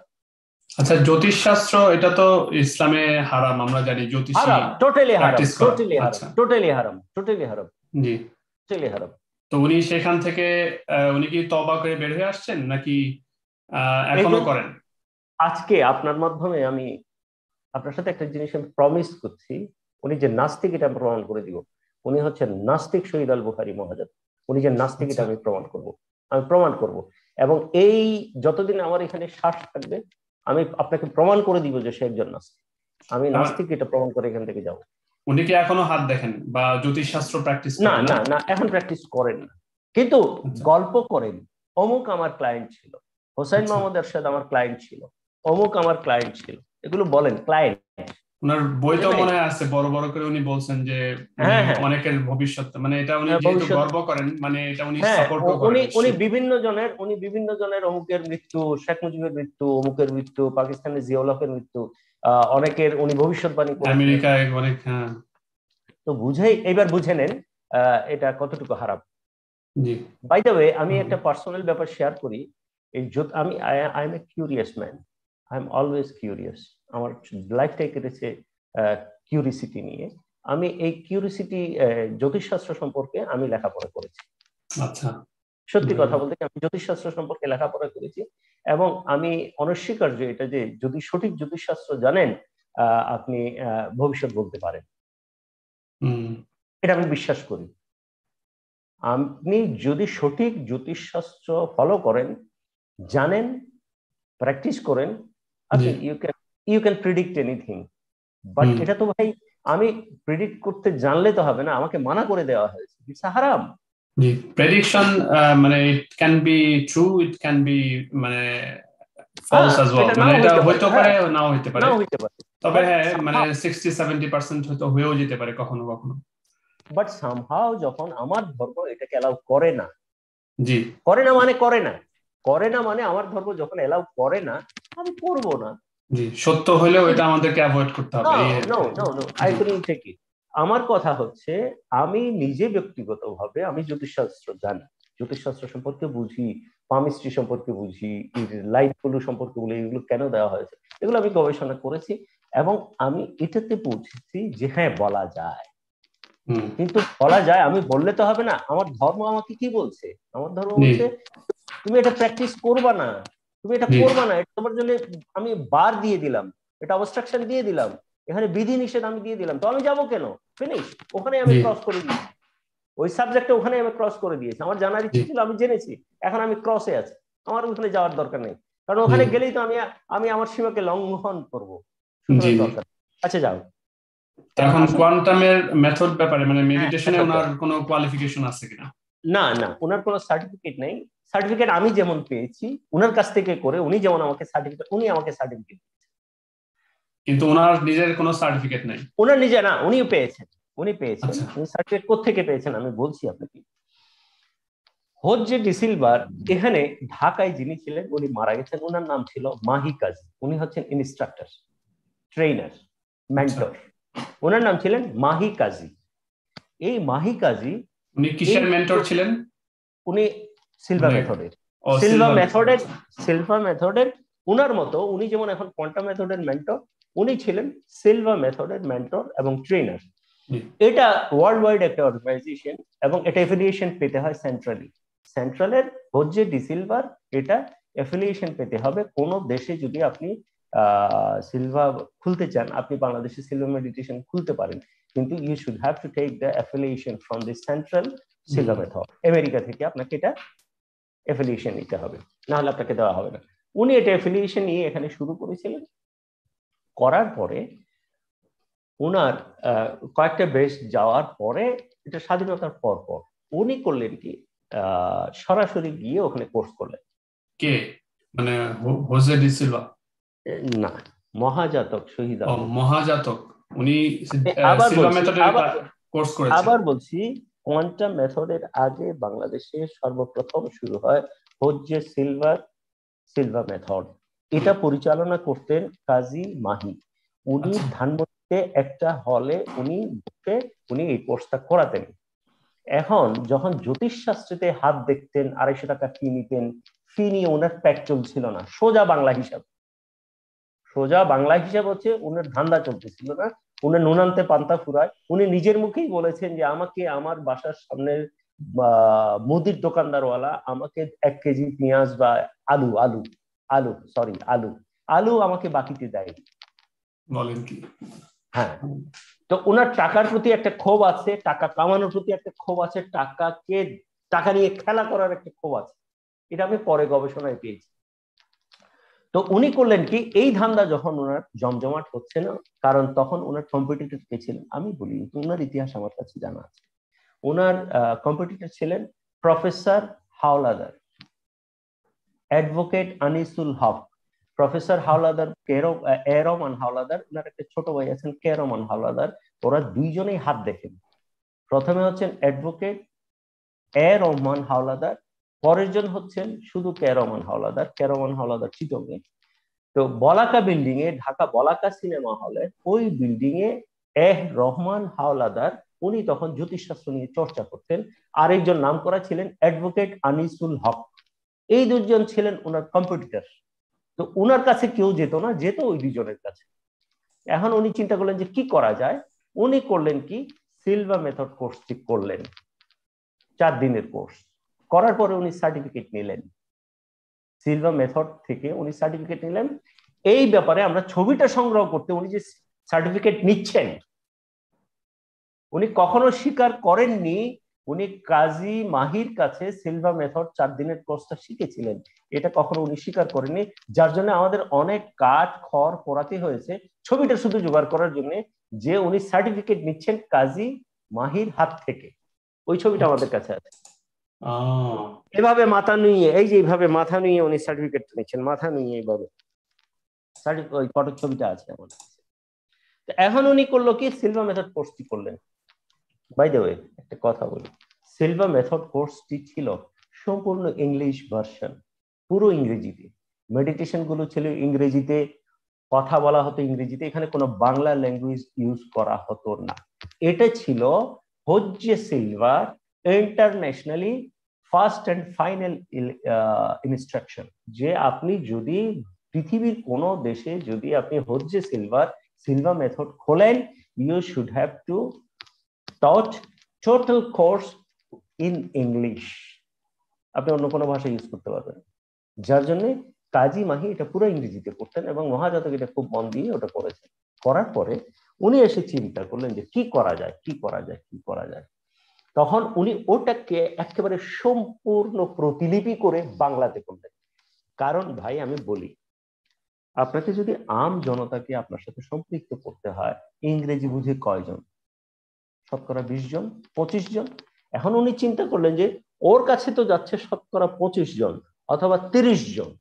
আচ্ছা, জ্যোতিষ শাস্ত্র এটা তো ইসলামে হারাম, আমরা জানি। জ্যোতিষী টোটালি হারাম, টোটালি হারাম, টোটালি হারাম, টোটালি হারাম, জি টোটালি হারাম। তো উনি সেখান থেকে উনি কি তওবা করে বের হয়ে আসছেন নাকি এখনো করেন? আজকে আপনার মাধ্যমে আমি আপনার সাথে একটা জিনিস আমি প্রমিস করছি, উনি যে নাস্তিক এটা প্রমাণ করে দিব। উনি হচ্ছেন নাস্তিক শহীদ আল বুখারী মহাজাত। উনি যে নাস্তিক এটা আমি প্রমাণ করব। এবং এই যতদিন আমার এখানে শ্বাস থাকবে আমি আপনাকে প্রমাণ করে দিব যে সে একজন নাস্তিক। আমি নাস্তিক এটা প্রমাণ করে এখান থেকে যাব। উনি কি এখনো হাত দেখেন বা জ্যোতিষ শাস্ত্র প্র্যাকটিস করেন? না না না, এখন প্র্যাকটিস করেন না, কিন্তু গল্প করেন। অমুক আমার ক্লায়েন্ট ছিল, হোসেন মোহাম্মদ এরশাদ আমার ক্লায়েন্ট ছিল, অমুক আমার ক্লায়েন্ট ছিল, এগুলো বলেন ক্লায়েন্ট। ওনার বইটাও মনে আছে বড় বড় করে উনি বলছেন যে অনেকের ভবিষ্যৎ, মানে এটা উনি যেহেতু গর্ব করেন, মানে এটা উনি সাপোর্টও করেন। উনি বিভিন্ন জনের অমুকের মৃত্যু, শেখ মুজিবের মৃত্যু, অমুকের মৃত্যু, পাকিস্তানের জিয়াউল হকের মৃত্যু, অনেকের উনি ভবিষ্যৎবাণী করেন আমেরিকায় অনেক। তো এবার বুঝে নেন এটা কতটুকু হারাম। জি, বাই দ্য ওয়ে, আমি একটা পার্সোনাল ব্যাপার শেয়ার করি। I M A curious man, I am always curious. আমার লাইফটাই কেটেছে কিউরিসিটি নিয়ে। আমি এই কিউরিসিটি জ্যোতিষশাস্ত্র সম্পর্কে আমি লেখাপড়া করেছি। আচ্ছা, সত্যি কথা বলতে আমি জ্যোতিষশাস্ত্র সম্পর্কে লেখাপড়া করেছি, এবং আমি অনস্বীকার্য এটা যে যদি সঠিক জ্যোতিষশাস্ত্র জানেন আপনি ভবিষ্যৎ বলতে পারেন, এটা আমি বিশ্বাস করি। আপনি যদি সঠিক জ্যোতিষশাস্ত্র ফলো করেন, জানেন, প্র্যাকটিস করেন, আপনি you can predict anything. But এটা তো ভাই আমি প্রিডিক্ট করতে জানলে তো হবে না, আমাকে মানা করে দেওয়া হয়েছে, ইটস হারাম। জি, প্রেডিকশন মানে it can be true, it can be মানে ফলস অ্যাজ ওয়েল, মানে এটা হইতে পারে নাও হইতে পারে, তবে হ্যাঁ মানে 60-70% হয়তো হয়েও যেতে পারে কখনো কখনো। বাট সামহাউ যখন আমার ধর্ম এটাকে অ্যালাউ করে না, জি করে না মানে আমার ধর্ম যখন অ্যালাউ করে না, আমি করব না। জি, সত্য হলেও এটা আমাদেরকে অ্যাভয়েড করতে হবে। No no no, I can't take it. আমার কথা হচ্ছে আমি নিজে ব্যক্তিগতভাবে আমি জ্যোতিষশাস্ত্র জানি, জ্যোতিষশাস্ত্র সম্পর্কে বুঝি, পামিস্ট্রি সম্পর্কে বুঝি, লাইট গুলো সম্পর্কে বলি, এগুলো কেন দেওয়া হয়েছে এগুলো আমি গবেষণা করেছি। এবং আমি এটাতে পৌঁছেছি যে হ্যাঁ বলা যায়, কিন্তু বলা যায় আমি বললে তো হবে না। আমার ধর্ম আমাকে কি বলছে? আমার ধর্ম বলছে তুমি এটা প্র্যাকটিস করবা না, তুমি এটা করবা না, এটা তোমার জন্য আমি বার দিয়ে দিলাম, এটা অবস্ট্রাকশন দিয়ে দিলাম, এখানে বিধি নিষেধ আমি দিয়ে দিলাম, তো আমি যাবো কেন? ফিনিশ, ওখানে আমি ক্রস করে দিয়েছি, ওই সাবজেক্টে ওখানে আমি ক্রস করে দিয়েছি। আমার জানার ইচ্ছে ছিল, আমি জেনেছি, এখন আমি ক্রসে আছি, আমার ওখানে যাওয়ার দরকার নেই, কারণ ওখানে গেলেই তো আমি আমার সীমাকে লঙ্ঘন করবো, সুতরাং দরকার। আচ্ছা যাও, এখন কোয়ান্টামের মেথড ব্যাপারে মানে মেডিটেশনে ওনার কোনো কোয়ালিফিকেশন আছে কিনা? না না, ওনার কোনো সার্টিফিকেট নেই। সার্টিফিকেট আমি যেমন পেয়েছি উনার কাছ থেকে করে, উনি যেমন আমাকে সার্টিফিকেট, উনি আমাকে সার্টিফিকেট, কিন্তু ওনার নিজের কোনো সার্টিফিকেট নাই। ওনার নিজে না, উনি পেয়েছেন, উনি সার্টিফিকেট কোত্থেকে পেয়েছেন আমি বলছি আপনাকে। হোজ্জে ডি সিলভার এখানে ঢাকায় যিনি ছিলেন উনি মারা গেছেন, ওনার নাম ছিল মাহি কাজী। উনি হচ্ছেন ইনস্ট্রাক্টর, ট্রেনার, মেন্টর। ওনার নাম ছিলেন মাহি কাজী। এই মাহি কাজী উনি কিসের মেন্টর ছিলেন? উনি সিলভা মেথডের, সিলভা মেথডের উনার মতো, উনি যেমন এখন কোয়ান্টাম মেথডের মেন্টর, উনি ছিলেন সিলভা মেথডের মেন্টর এবং ট্রেনার। এটা ওয়ার্ল্ড ওয়াইড একটা অর্গানাইজেশন এবং এটা এফিলিয়েশন পেতে হয় সেন্ট্রালি। সেন্ট্রালের হোজ্জে ডি সিলভার এটা এফিলিয়েশন পেতে হবে কোন দেশে। যদি আপনি সিলভা খুলতে চান, আপনি বাংলাদেশে সিলভা মেডিটেশন খুলতে পারেন, কিন্তু you should have to take the affiliation from the central Silva method. America থেকে আপনাকে এটা অ্যাফিলিয়েশন নিতে হবে, না হলে আপনাকে দেওয়া হবে না। উনি এটা অ্যাফিলিয়েশন নিয়ে এখানে শুরু করেছিলেন। করার পরে উনার কয়েকটা বেশ যাওয়ার পরে, এটা স্বাধীনতার পর পর উনি করলেন কি, সরাসরি গিয়ে ওখানে কোর্স করলেন। কে মানে হোজে ডি সিলভা? না, মহাজাতক শহীদ আহমেদ। মহাজাতক উনি আবার বলছি, কোয়ান্টাম মেথডের আগে বাংলাদেশে সর্বপ্রথম শুরু হয় হোজ্জে সিলভা মেথড। এটা পরিচালনা করতেন কাজী মাহি। উনি ধানমন্ডিতে একটা হলে উনি এই কোর্সটা করাতেন। এখন যখন জ্যোতিষশাস্ত্রীতে হাত দেখতেন, 250 টাকা ফি নিতেন। ফি নিয়ে ওনার প্যাক চলছিল না, সোজা বাংলা হিসাব হচ্ছে উনার ধান্দা চলতেছিল না। উনি নুনান্তে পান্তা ফুরায়। উনি নিজের মুখেই বলেছেন যে আমাকে আমার বাসার সামনের মুদির দোকানদারওয়ালা আমাকে 1 কেজি পেঁয়াজ বা আলু আমাকে বাকিতে দেয়নি। বলেন কি? হ্যাঁ, তো ওনার টাকার প্রতি একটা ক্ষোভ আছে, টাকা কামানোর প্রতি একটা ক্ষোভ আছে, টাকা নিয়ে খেলা করার একটা ক্ষোভ আছে। এটা আমি পরে গবেষণায় পেয়েছি। তো উনি করলেন কি, এই ধান্দা যখন ওনার জমজমাট হচ্ছে না, কারণ তখন ওনার কম্পিটিটর কে ছিলেন আমি বলি, ওনার ইতিহাস আমার কাছে জানা আছে। ওনার কম্পিটিটর ছিলেন প্রফেসর হাওলাদার, অ্যাডভোকেট আনিসুল হক, প্রফেসর হাওলাদার, এ রহমান হাওলাদার, ওনার একটা ছোট ভাই আছেন কে রহমান হাওলাদার। ওরা দুইজনেই হাত দেখেন। প্রথমে হচ্ছেন অ্যাডভোকেট এ রহমান হাওলাদার, পরের জন হচ্ছেন শুধু কে রহমান হাওলাদার চিটংয়ে। তো বলাকা বিল্ডিং এ, ঢাকা বলাকা সিনেমা হলে, ওই বিল্ডিং এ রহমান হাওলাদার উনি তখন জ্যোতিষশাস্ত্র নিয়ে চর্চা করতেন। আরেকজন নাম করা ছিলেন অ্যাডভোকেট আনিসুল হক। এই দুজন ছিলেন ওনার কম্পিটিটর। তো ওনার কাছে কেউ যেত না, যেত ওই দুজনের কাছে। এখন উনি চিন্তা করলেন যে কি করা যায়। উনি করলেন কি, সিলভা মেথড কোর্সটি করলেন, 4 দিনের কোর্স। করার পরে উনি সার্টিফিকেট নিলেন, সিলভা মেথড থেকে উনি সার্টিফিকেট নিলেন। এই ব্যাপারে আমরা ছবিটা সংগ্রহ করতে, উনি যে সার্টিফিকেট নিচ্ছেন উনি কখনো স্বীকার করেননি উনি কাজী মাহির কাছে সিলভা মেথড 4 দিনের কোর্সটা শিখেছিলেন। এটা কখনো উনি স্বীকার করেননি, যার জন্য আমাদের অনেক কাঠ খড় পোড়াতে হয়েছে ছবিটা শুধু জোগাড় করার জন্য যে উনি সার্টিফিকেট নিচ্ছেন কাজী মাহির হাত থেকে। ওই ছবিটা আমাদের কাছে আছে। এভাবে মাথা নুইয়ে, এই যে এইভাবে মাথা নুইয়ে উনি সার্টিফিকেট নিচ্ছেন, মাথা নুইয়ে এইভাবে, ওই ফটোর ছবিটা আছে আমার কাছে। এখন উনি করলো কি, সিলভা মেথড কোর্সটি করলেন। বাই দ্য ওয়ে একটা কথা বলি, সিলভা মেথড কোর্সটি ছিল সম্পূর্ণ ইংলিশ ভার্সন, পুরো ইংরেজিতে। মেডিটেশন গুলো ছিল ইংরেজিতে, কথা বলা হতো ইংরেজিতে, এখানে কোনো বাংলা ল্যাঙ্গুয়েজ ইউজ করা হতো না। এটা ছিল হোজ্জে সিলভার internationally first and final instruction, যে আপনি যদি পৃথিবীর কোনো দেশে যদি আপনি হোজ্জে সিলভার সিলভা মেথড খোলেন, you should have to taught total course in English। আপনি অন্য কোনো ভাষা ইউজ করতে পারবেন, যার জন্য কাজী মাহি এটা পুরো ইংরেজিতে করতেন এবং মহাজাতক এটা খুব মন দিয়ে ওটা করেছেন। করার পরে উনি এসে চিন্তা করলেন যে কি করা যায়, কি করা যায়, কি করা যায়। তখন উনি ওটাকে একেবারে সম্পূর্ণ প্রতিলিপি করে বাংলাতে করলেন। কারণ ভাই আমি বলি, আপনাকে যদি আম জনতাকে আপনার সাথে সম্পৃক্ত করতে হয়, ইংরেজি বুঝে কয়জন? শতকরা 20 জন, 25 জন। এখন উনি চিন্তা করলেন যে ওর কাছে তো যাচ্ছে শতকরা 25 জন অথবা 30 জন,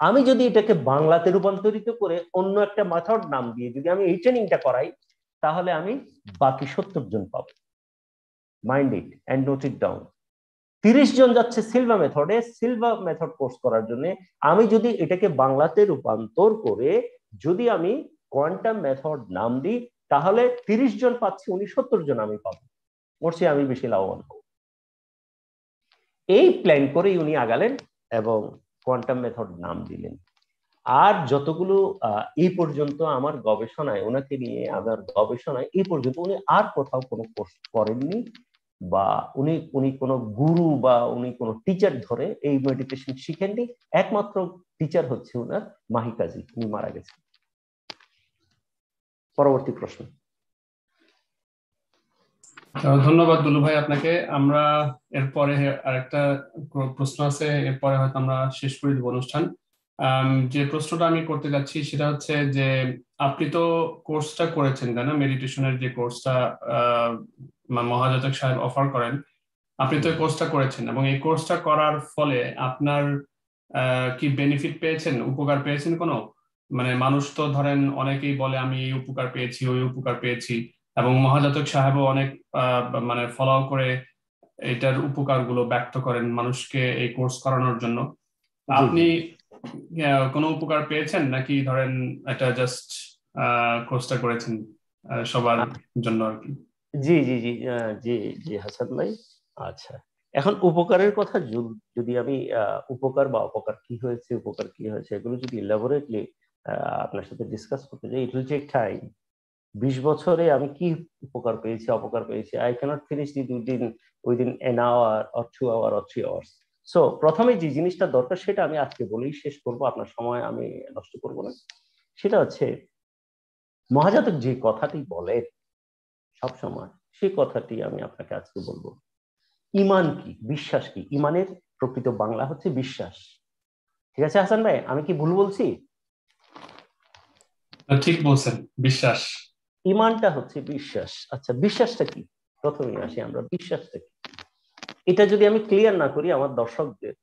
আমি যদি এটাকে বাংলাতে রূপান্তরিত করে অন্য একটা মেথড নাম দিয়ে যদি আমি এই ট্রেনিংটা করাই, তাহলে আমি বাকি 70 জন পাবো। Mind it and note it down. 30 জন যাচ্ছে সিলভা মেথডে, সিলভা মেথড কোর্স করার জন্য। আমি যদি এটাকে বাংলাতে রূপান্তর করে যদি আমি কোয়ান্টাম মেথড নাম দিই, তাহলে 30 জন পাচ্ছি, 70 জন আমি পাবো, মরছি আমি বেশি লাভবান হব। এই প্ল্যান করেই উনি আগালেন এবং কোয়ান্টাম মেথড নাম দিলেন। আর যতগুলো এই পর্যন্ত আমার গবেষণায় ওনাকে নিয়ে, আমার গবেষণায় এই পর্যন্ত উনি আর কোথাও কোনো কোর্স করেননি, বা উনি কোনো গুরু বা উনি কোনো টিচার ধরে এই মেডিটেশন শিখেননি। একমাত্র টিচার হচ্ছে ওনার মাহি কাজী, উনি মারা গেছেন। পরবর্তী প্রশ্ন। ধন্যবাদ দুলু ভাই আপনাকে। আমরা এরপরে আরেকটা প্রশ্ন আছে, এরপরে হয়তো আমরা শেষ করে দেব অনুষ্ঠান। যে প্রশ্নটা আমি করতে যাচ্ছি সেটা হচ্ছে যে আপনি তো কোর্সটা করেছেন তাই না, মেডিটেশনের যে কোর্সটা মহাজাতক সাহেব অফার করেন, আপনি তো এই কোর্সটা করেছেন এবং এই কোর্সটা করার ফলে আপনার কি বেনিফিট পেয়েছেন, উপকার পেয়েছেন কোনো? মানে মানুষ তো ধরেন অনেকেই বলে আমি এই উপকার পেয়েছি, ওই উপকার পেয়েছি, এবং মহাজাতক সাহেবও অনেক মানে ফলো করে এটার উপকারগুলো ব্যক্ত করেন মানুষকে এই কোর্স করানোর জন্য। আপনি কোনো উপকার পেয়েছেন নাকি ধরেন এটা জাস্ট কোর্সটা করেছেন সবার জন্য আর কি? জি জি জি জি জি হাসান ভাই। আচ্ছা, এখন উপকারের কথা যদি আমি উপকার বা অপকার কি হয়েছে, উপকার কি হয়েছে, এগুলো যদি ইলাবোরেটলি আপনার সাথে ডিসকাস করতে যাই, ইট উইল টেক টাইম। 20 বছরে আমি কি উপকার পেয়েছি, অপকার পেয়েছি, I can't finish it within an hour or 2 hour or 3 hours. So প্রথমে যে জিনিসটা দরকার সেটা আমি আজকে বলেই শেষ করব, আপনার সময় আমি নষ্ট করব না। সেটা হচ্ছে মহাজাতক যে কথাটি বলে সব সময়, সেই কথাটি আমি আপনাকে আজকে বলবো। ইমান কি, বিশ্বাস কি? ইমানের প্রকৃত বাংলা হচ্ছে বিশ্বাস। ঠিক আছে হাসান ভাই, আমি কি ভুল বলছি? ঠিক বলছেন, বিশ্বাস। ইমানটা হচ্ছে বিশ্বাস। আচ্ছা, বিশ্বাসটা কি? প্রথমে আসি আমরা, বিশ্বাসটা কি? এটা যদি আমি ক্লিয়ার না করি আমার দর্শকদের,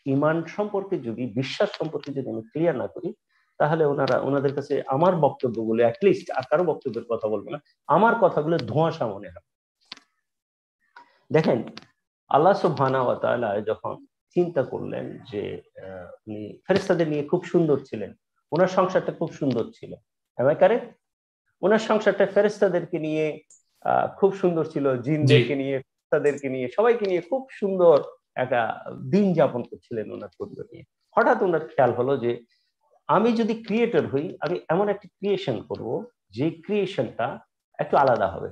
ইমান সম্পর্কে যদি, বিশ্বাস সম্পর্কে যদি আমি ক্লিয়ার না করি, তাহলে ওনাদের কাছে আমার বক্তব্যগুলো, অ্যাটলিস্ট আর কারো বক্তব্যের কথা বলবো না, আমার কথাগুলো ধোঁয়াশা মনে হয়। দেখেন, আল্লাহ সুবহানাহু ওয়া তাআলা যখন চিন্তা করলেন যে উনি ফেরেশতাদের নিয়ে খুব সুন্দর ছিলেন, ওনার সংসারটা খুব সুন্দর ছিল, এমন কারেক্ট? ওনার সংসারটা ফেরেশতাদেরকে নিয়ে খুব সুন্দর ছিল, জিনদেরকে নিয়ে, ফেরেশতাদেরকে নিয়ে, সবাইকে নিয়ে খুব সুন্দর একটা দিন যাপন করছিলেন ওনার পরিবার নিয়ে। হঠাৎ ওনার খেয়াল হলো যে আমি যদি ক্রিয়েটর হই, আমি এমন একটা ক্রিয়েশন করব যে ক্রিয়েশনটা একটু আলাদা হবে।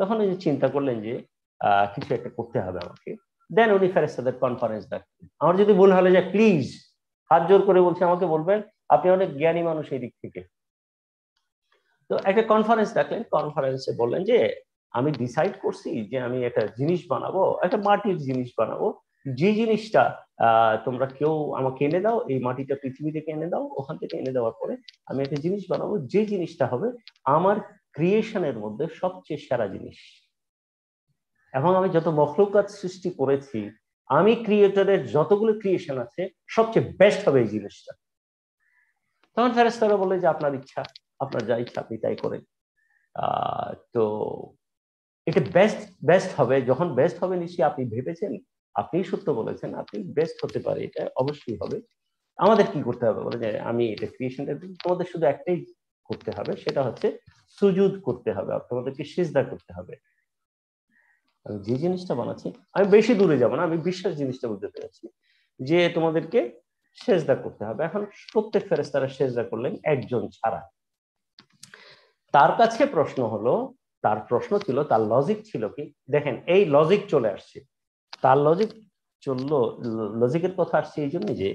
তখন উনি চিন্তা করলেন যে কিছু একটা করতে হবে আমাকে। দেন উনি ফেরেশতাদের কনফারেন্স ডাকলেন। আমার যদি ভুল হলে যে প্লিজ হাত জোর করে বলছি আমাকে বলবেন, আপনি অনেক জ্ঞানী মানুষ এই দিক থেকে। তো একটা কনফারেন্স ডাকলেন, কনফারেন্সে বললেন যে আমি ডিসাইড করছি যে আমি একটা জিনিস বানাবো, একটা মাটির জিনিস বানাবো, যে জিনিসটা তোমরা কেউ আমাকে এনে দাও, এই মাটিটা পৃথিবী থেকে এনে দাও, ওখান থেকে এনে দেওয়ার পরে আমি একটা জিনিস বানাবো, যে জিনিসটা হবে আমার ক্রিয়েশনের মধ্যে সবচেয়ে সেরা জিনিস। এবং আমি যত মখলুকাত সৃষ্টি করেছি, আমি ক্রিয়েটরের যতগুলো ক্রিয়েশন আছে সবচেয়ে বেস্ট হবে এই জিনিসটা। তখন ফেরেশতারা বলে যে আপনার ইচ্ছা, আপনার যা ইচ্ছা আপনি তাই করেন। তো এটা বেস্ট হবে, যখন বেস্ট হবে নিশ্চয়ই আপনি ভেবেছেন, আপনি সত্য বলেছেন, আপনি বেস্ট হতে পারে, এটা অবশ্যই হবে। আমাদের কি করতে হবে বলে যে আমি এটা ক্রিয়েশনটা দিই, তোমাদের শুধু একটাই করতে হবে, সেটা হচ্ছে সুজুদ করতে হবে, তোমাদেরকে সিজদা করতে হবে। আমি যে জিনিসটা বানাচ্ছি, আমি বেশি দূরে যাব না, আমি বিশ্বাস জিনিসটা বুঝতে পেরেছি যে তোমাদেরকে সেজদা করতে হবে। এখন প্রত্যেক ফেরেশতারা সেজদা করলেন একজন ছাড়া। তার কাছে প্রশ্ন হলো, তার প্রশ্ন ছিল, তার লজিক ছিল কি, দেখেন এই লজিক চলে আসছে, তার লজিক চললো, লজিকের কথা আসছে এই জন্য যে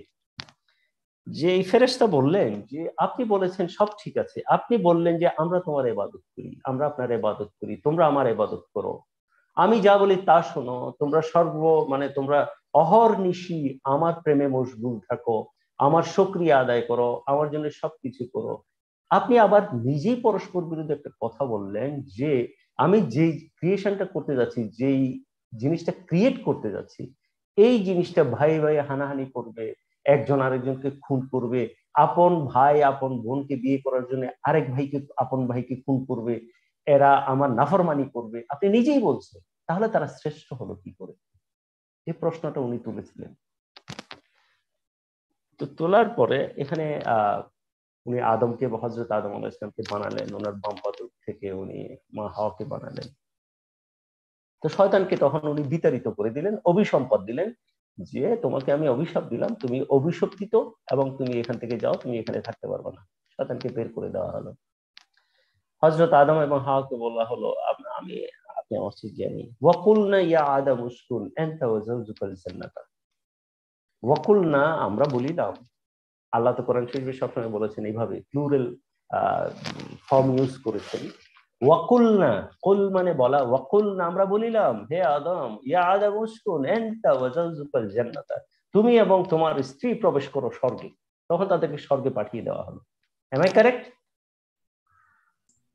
যে এই ফেরেশতা বললেন যে আপনি বলেছেন সব ঠিক আছে, আপনি বললেন যে আমরা তোমার ইবাদত করি, আমরা আপনার ইবাদত করি, তোমরা আমার ইবাদত করো, আমি যা বলি তা শোনো, তোমরা মানে তোমরা অহর্নিশি আমার প্রেমে মশগুল থাকো, আমার শুকরিয়া আদায় করো, আমার জন্য সবকিছু করো। আপনি আবার নিজেই পরস্পর বিরুদ্ধে একটা কথা বললেন যে আমি যেই ক্রিয়েশনটা করতে যাচ্ছি, যেই জিনিসটা ক্রিয়েট করতে যাচ্ছি, এই জিনিসটা ভাই ভাই হানাহানি করবে, একজন আরেকজনকে খুন করবে, আপন ভাই আপন বোনকে বিয়ে করার জন্য আরেক ভাইকে, আপন ভাইকে খুন করবে, এরা আমার নাফরমানি করবে, আপনি নিজেই বলছেন, তাহলে তারা শ্রেষ্ঠ হলো কি করে? এই প্রশ্নটা উনি তুলেছিলেন। তো তোলার পরে এখানে উনি আদমকে, হযরত আদম আলাইহিস সালামকে বানালেন, ওনার বাম পাদক থেকে উনি মা হাওয়াকে বানালেন। তো শয়তানকে তখন উনি বিতাড়িত করে দিলেন, অভিসম্পদ দিলেন, যে তোমাকে আমি অভিশাপ দিলাম, তুমি অভিশপ্তিত, এবং তুমি এখান থেকে যাও, তুমি এখানে থাকতে পারবে না। শয়তানকে বের করে দেওয়া হলো। হযরত আদম এবং হাওয়াকে বলা হলো আমি, আপনি আমার চেয়ে জ্ঞানী। ওয়াকুলনা ইয়া আদম উসকুন আনতা ওয়া যাওজুকাল জান্নাতা। ওয়াকুলনা, আমরা বলিলাম, আল্লাহ তো কোরআন শরীফে সবসময় বলেছেন এইভাবে প্লুরাল ফর্ম ইউজ করেছেন। ওয়াকুলনা, কুল মানে বলা, ওয়াকুলনা আমরা বলিলাম, হে আদম, ইয়া আদম উসকুন আনতা ওয়া যাওজুকাল জান্নাতা, তুমি এবং তোমার স্ত্রী প্রবেশ করো স্বর্গে। তখন তাদেরকে স্বর্গে পাঠিয়ে দেওয়া হলো। Am I correct?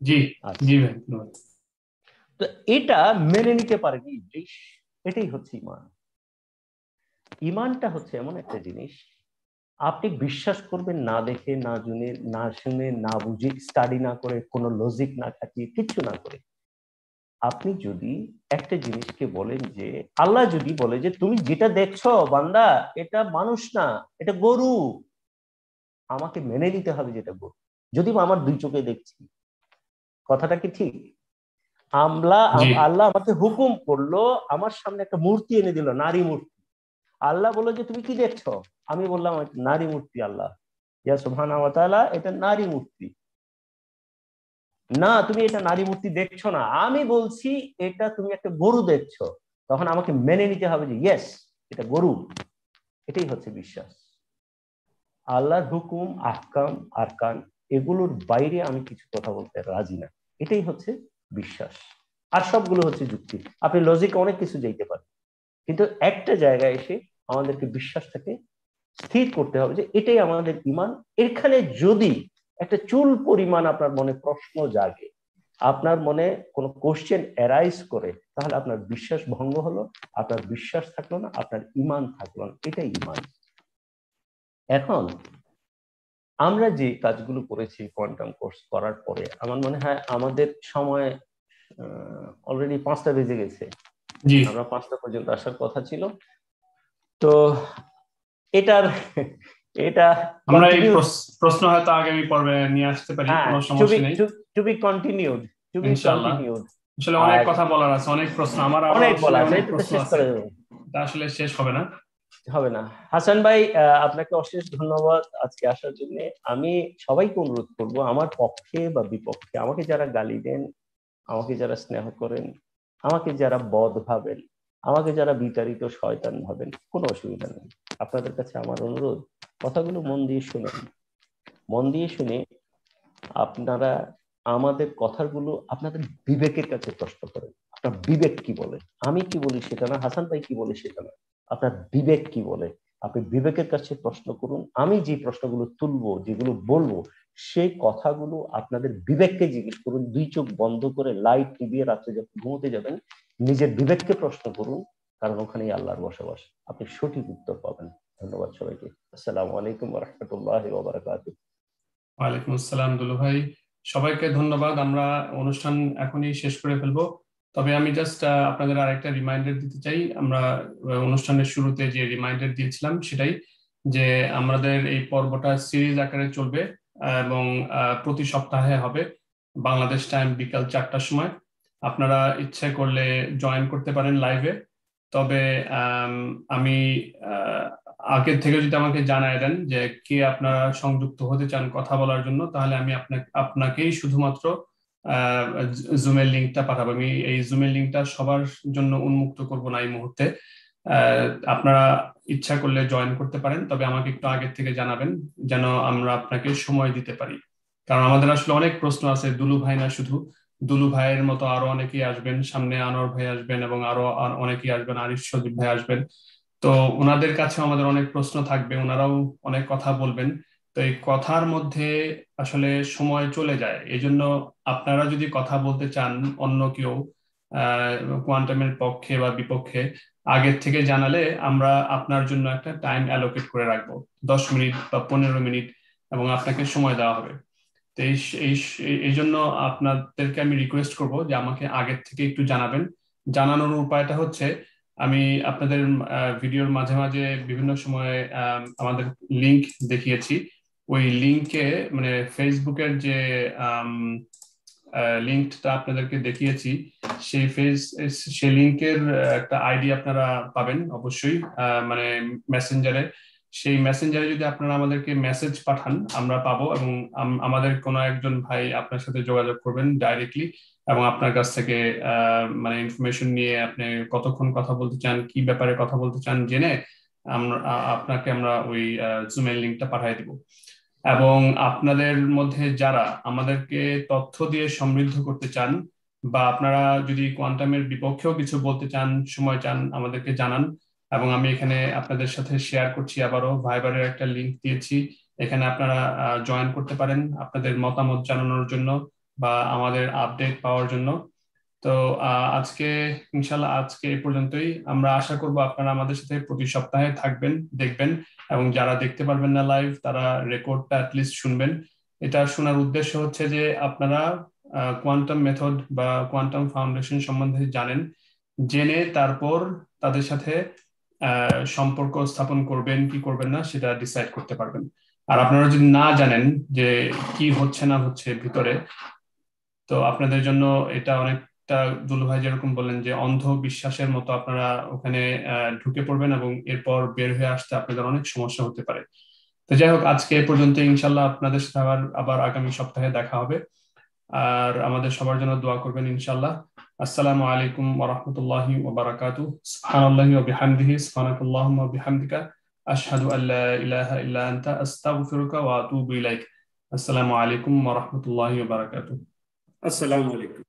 জি জি ভাই। তো এটা মেনে নিতে পারেনি ইবলিস। এটাই হচ্ছে ইমান। ইমানটা হচ্ছে এমন একটা জিনিস, আপনি বিশ্বাস করবেন না দেখে, না জেনে, না শুনে, না বুঝে, স্টাডি না করে, কোনো লজিক না খাটিয়ে, কিচ্ছু না করে, আপনি যদি একটা জিনিসকে বলেন যে, আল্লাহ যদি বলে যে তুমি যেটা দেখছো বান্দা, এটা মানুষ না, এটা গরু, আমাকে মেনে নিতে হবে যেটা গরু, যদি আমার দুই চোখে দেখছি। কথাটা কি ঠিক? জি আল্লাহ আমাকে হুকুম করলো, আমার সামনে একটা মূর্তি এনে দিল, নারী মূর্তি। আল্লাহ বললো যে তুমি কি দেখছো? আমি বললাম নারী মূর্তি। আল্লাহ, ইয়া সুবহানাহু ওয়া তাআলা, এটা নারী মূর্তি। না, তুমি এটা নারী মূর্তি দেখছো না, আমি বলছি এটা তুমি একটা গরু দেখছো। তখন আমাকে মেনে নিতে হবে যে ইয়েস, এটা গরু। এটাই হচ্ছে বিশ্বাস। আল্লাহর হুকুম, আহকাম, আরকান, এগুলোর বাইরে আমি কিছু কথা বলতে রাজি না। এটাই হচ্ছে বিশ্বাস। আর সবগুলো হচ্ছে যুক্তি। আপনি লজিকে অনেক কিছু যাইতে পারেন, কিন্তু একটা জায়গায় এসে আমাদেরকে বিশ্বাসটাকে স্থির করতে হবে যে এটাই আমাদের ইমান। এখানে যদি একটা চুল পরিমাণ আপনার মনে প্রশ্ন জাগে, আপনার মনে কোনো কোশ্চেন অ্যারাইজ করে, তাহলে আপনার বিশ্বাস ভঙ্গ হলো, আপনার বিশ্বাস থাকলো না, আপনার ইমান থাকলো না। এটাই ইমান। এখন আমরা যে কাজগুলো করেছি কোয়ান্টাম কোর্স করার পরে, আমার মনে হয় আমাদের সময় অলরেডি 5টা বেজে গেছে। জি। আমরা 5টা পর্যন্ত আসার কথা ছিল। তো এটার এটা আমরা এই কন্টিনিউ, প্রশ্ন হয়তো আগামী পর্বে নিয়ে আসতে পারি, হ্যাঁ, কোনো টু বি সমস্যা নেই। To be continued, to be ইনশাআল্লাহ। কন্টিনিউড। আসলে অনেক আর কথা বলার আছে, অনেক প্রশ্ন, আমার আরো অনেক আসলে বলা আছে, অনেক এটা তো প্রশ্ন শেষ আছে, করা যাবে এটা আসলে শেষ হবে না। হবে না। হাসান ভাই, আপনাকে অশেষ ধন্যবাদ আজকে আসার জন্য। আমি সবাইকে অনুরোধ করব, আমার পক্ষে বা বিপক্ষে, আমাকে যারা গালি দেন, আমাকে যারা স্নেহ করেন, আমাকে যারা বদ ভাবেন, আমাকে যারা বিতাড়িত শয়তান ভাবেন, কোনো অসুবিধা নেই। আপনাদের কাছে আমার অনুরোধ, কথাগুলো মন দিয়ে শুনেন। মন দিয়ে শুনে আপনারা আমাদের কথাগুলো আপনাদের বিবেকের কাছে প্রশ্ন করেন। আপনার বিবেক কি বলে? আমি কি বলি সেটা না, হাসান ভাই কি বলে সেটা না, আপনার বিবেক কি বলে? আপনি বিবেকের কাছে প্রশ্ন করুন। আমি যে প্রশ্নগুলো তুলবো, যেগুলো বলবো, সেই কথাগুলো আপনাদের বিবেককে জিজ্ঞেস করুন। দুই চোখ বন্ধ করে লাইট নিভিয়ে রাত্রে যখন ঘুমোতে যাবেন, নিজের বিবেককে প্রশ্ন করুন, কারণ ওখানেই আল্লাহর বসবাস। আপনি সঠিক উত্তর পাবেন। ধন্যবাদ সবাইকে। আসসালামু আলাইকুম ওয়া রাহমাতুল্লাহি ওয়া বারাকাতুহু। ওয়ালাইকুম আসসালাম দুলু ভাই, সবাইকে ধন্যবাদ। আমরা অনুষ্ঠান এখনই শেষ করে ফেলবো, তবে আমি জাস্ট আপনাদের আরেকটা রিমাইন্ডার দিতে চাই। আমরা অনুষ্ঠানের শুরুতে যে রিমাইন্ডার দিয়েছিলাম সেটাই, যে আমাদের এই পর্বটা সিরিজ আকারে চলবে এবং প্রতি সপ্তাহে হবে, বাংলাদেশ টাইম বিকাল 4টার সময়। আপনারা ইচ্ছে করলে জয়েন করতে পারেন লাইভে। তবে আমি আগের থেকে যদি আমাকে জানায় দেন যে কে আপনারা সংযুক্ত হতে চান কথা বলার জন্য, তাহলে আমি আপনাকেই শুধুমাত্র জুমের লিঙ্কটা পাঠাবো। আমি এই জুমের লিঙ্কটা সবার জন্য উন্মুক্ত করব না এই মুহূর্তে। আপনারা ইচ্ছা করলে জয়েন করতে পারেন, তবে আমাকে একটু আগের থেকে জানাবেন যেন আমরা আপনাকে সময় দিতে পারি। কারণ আমাদের আসলে অনেক প্রশ্ন আছে, দুলু ভাই না শুধু, দুলু ভাইয়ের মতো আরো অনেকেই আসবেন, সামনে আনোয়ার ভাই আসবেন এবং আরো অনেকেই আসবেন, আরিফ সজীব ভাই আসবেন। তো ওনাদের কাছে আমাদের অনেক প্রশ্ন থাকবে, ওনারাও অনেক কথা বলবেন। তো এই কথার মধ্যে আসলে সময় চলে যায়। এই জন্য আপনারা যদি কথা বলতে চান, অন্য কেউ কোয়ান্টামের পক্ষে বা বিপক্ষে, আগের থেকে জানালে আমরা আপনার জন্য একটা টাইম অ্যালোকেট করে রাখবো, 10 মিনিট বা 15 মিনিট, এবং আপনাকে সময় দেওয়া হবে। তো এই এই জন্য আপনাদেরকে আমি রিকোয়েস্ট করব যে আমাকে আগের থেকে একটু জানাবেন। জানানোর উপায়টা হচ্ছে, আমি আপনাদের ভিডিওর মাঝে মাঝে বিভিন্ন সময় আমাদের লিংক দেখিয়েছি। ওই লিংকে, মানে ফেসবুকের যে লিঙ্কটা আপনাদেরকে দেখিয়েছি, সেই লিংকের একটা আইডি আপনারা পাবেন অবশ্যই, মানে মেসেঞ্জারে। সেই মেসেঞ্জারে যদি আপনারা আমাদেরকে মেসেজ পাঠান আমরা পাবো, এবং আমাদের কোনো একজন ভাই আপনার সাথে যোগাযোগ করবেন ডাইরেক্টলি, এবং আপনার কাছ থেকে মানে ইনফরমেশন নিয়ে আপনি কতক্ষণ কথা বলতে চান, কি ব্যাপারে কথা বলতে চান জেনে আপনাকে আমরা ওই জুমের লিঙ্কটা পাঠিয়ে দিব। এবং আপনাদের মধ্যে যারা আমাদেরকে তথ্য দিয়ে সমৃদ্ধ করতে চান, বা আপনারা যদি কোয়ান্টামের বিপক্ষেও কিছু বলতে চান, সময় চান, আমাদেরকে জানান। এবং আমি এখানে আপনাদের সাথে শেয়ার করছি, আবারও ভাইবারের একটা লিংক দিয়েছি, এখানে আপনারা জয়েন করতে পারেন আপনাদের মতামত জানানোর জন্য বা আমাদের আপডেট পাওয়ার জন্য। তো আজকে ইনশাল্লাহ আজকে এই পর্যন্তই। আমরা আশা করব আপনারা আমাদের সাথে প্রতি সপ্তাহে থাকবেন, দেখবেন, এবং যারা দেখতে পারবেন না লাইভ তারা রেকর্ডটা অ্যাটলিস্ট শুনবেন। এটা শোনার উদ্দেশ্য হচ্ছে যে আপনারা কোয়ান্টাম মেথড বা কোয়ান্টাম ফাউন্ডেশন সম্বন্ধে জানেন, জেনে তারপর তাদের সাথে সম্পর্ক স্থাপন করবেন কি করবেন না সেটা ডিসাইড করতে পারবেন। আর আপনারা যদি না জানেন যে কি হচ্ছে না হচ্ছে ভিতরে, তো আপনাদের জন্য এটা অনেকটা, দুলু ভাই যেরকম বললেন যে অন্ধ বিশ্বাসের মতো, আপনারা ওখানে ঢুকে পড়বেন এবং এরপর বের হয়ে আসতে আপনাদের অনেক সমস্যা হতে পারে। তো যাই হোক, আজকে এ পর্যন্ত। ইনশাল্লাহ আপনাদের সাথে আবার আগামী সপ্তাহে দেখা হবে। আর আমাদের সবার জন্য দোয়া করবেন ইনশাল্লাহ। আসসালামু আলাইকুম ওয়া রাহমাতুল্লাহি ওয়া বারাকাতুহু। সুবহানাল্লাহি ওয়া বিহামদিহি, সুবহানাকাল্লাহুম্মা ওয়া বিহামদিকা, আশহাদু আল্লা ইলাহা ইল্লা আনতা, আস্তাগফিরুকা ওয়া আতুবু ইলাইক। আসসালামু আলাইকুম ওয়া রাহমাতুল্লাহি ওয়া বারাকাতুহু। আসসালামু আলাইকুম।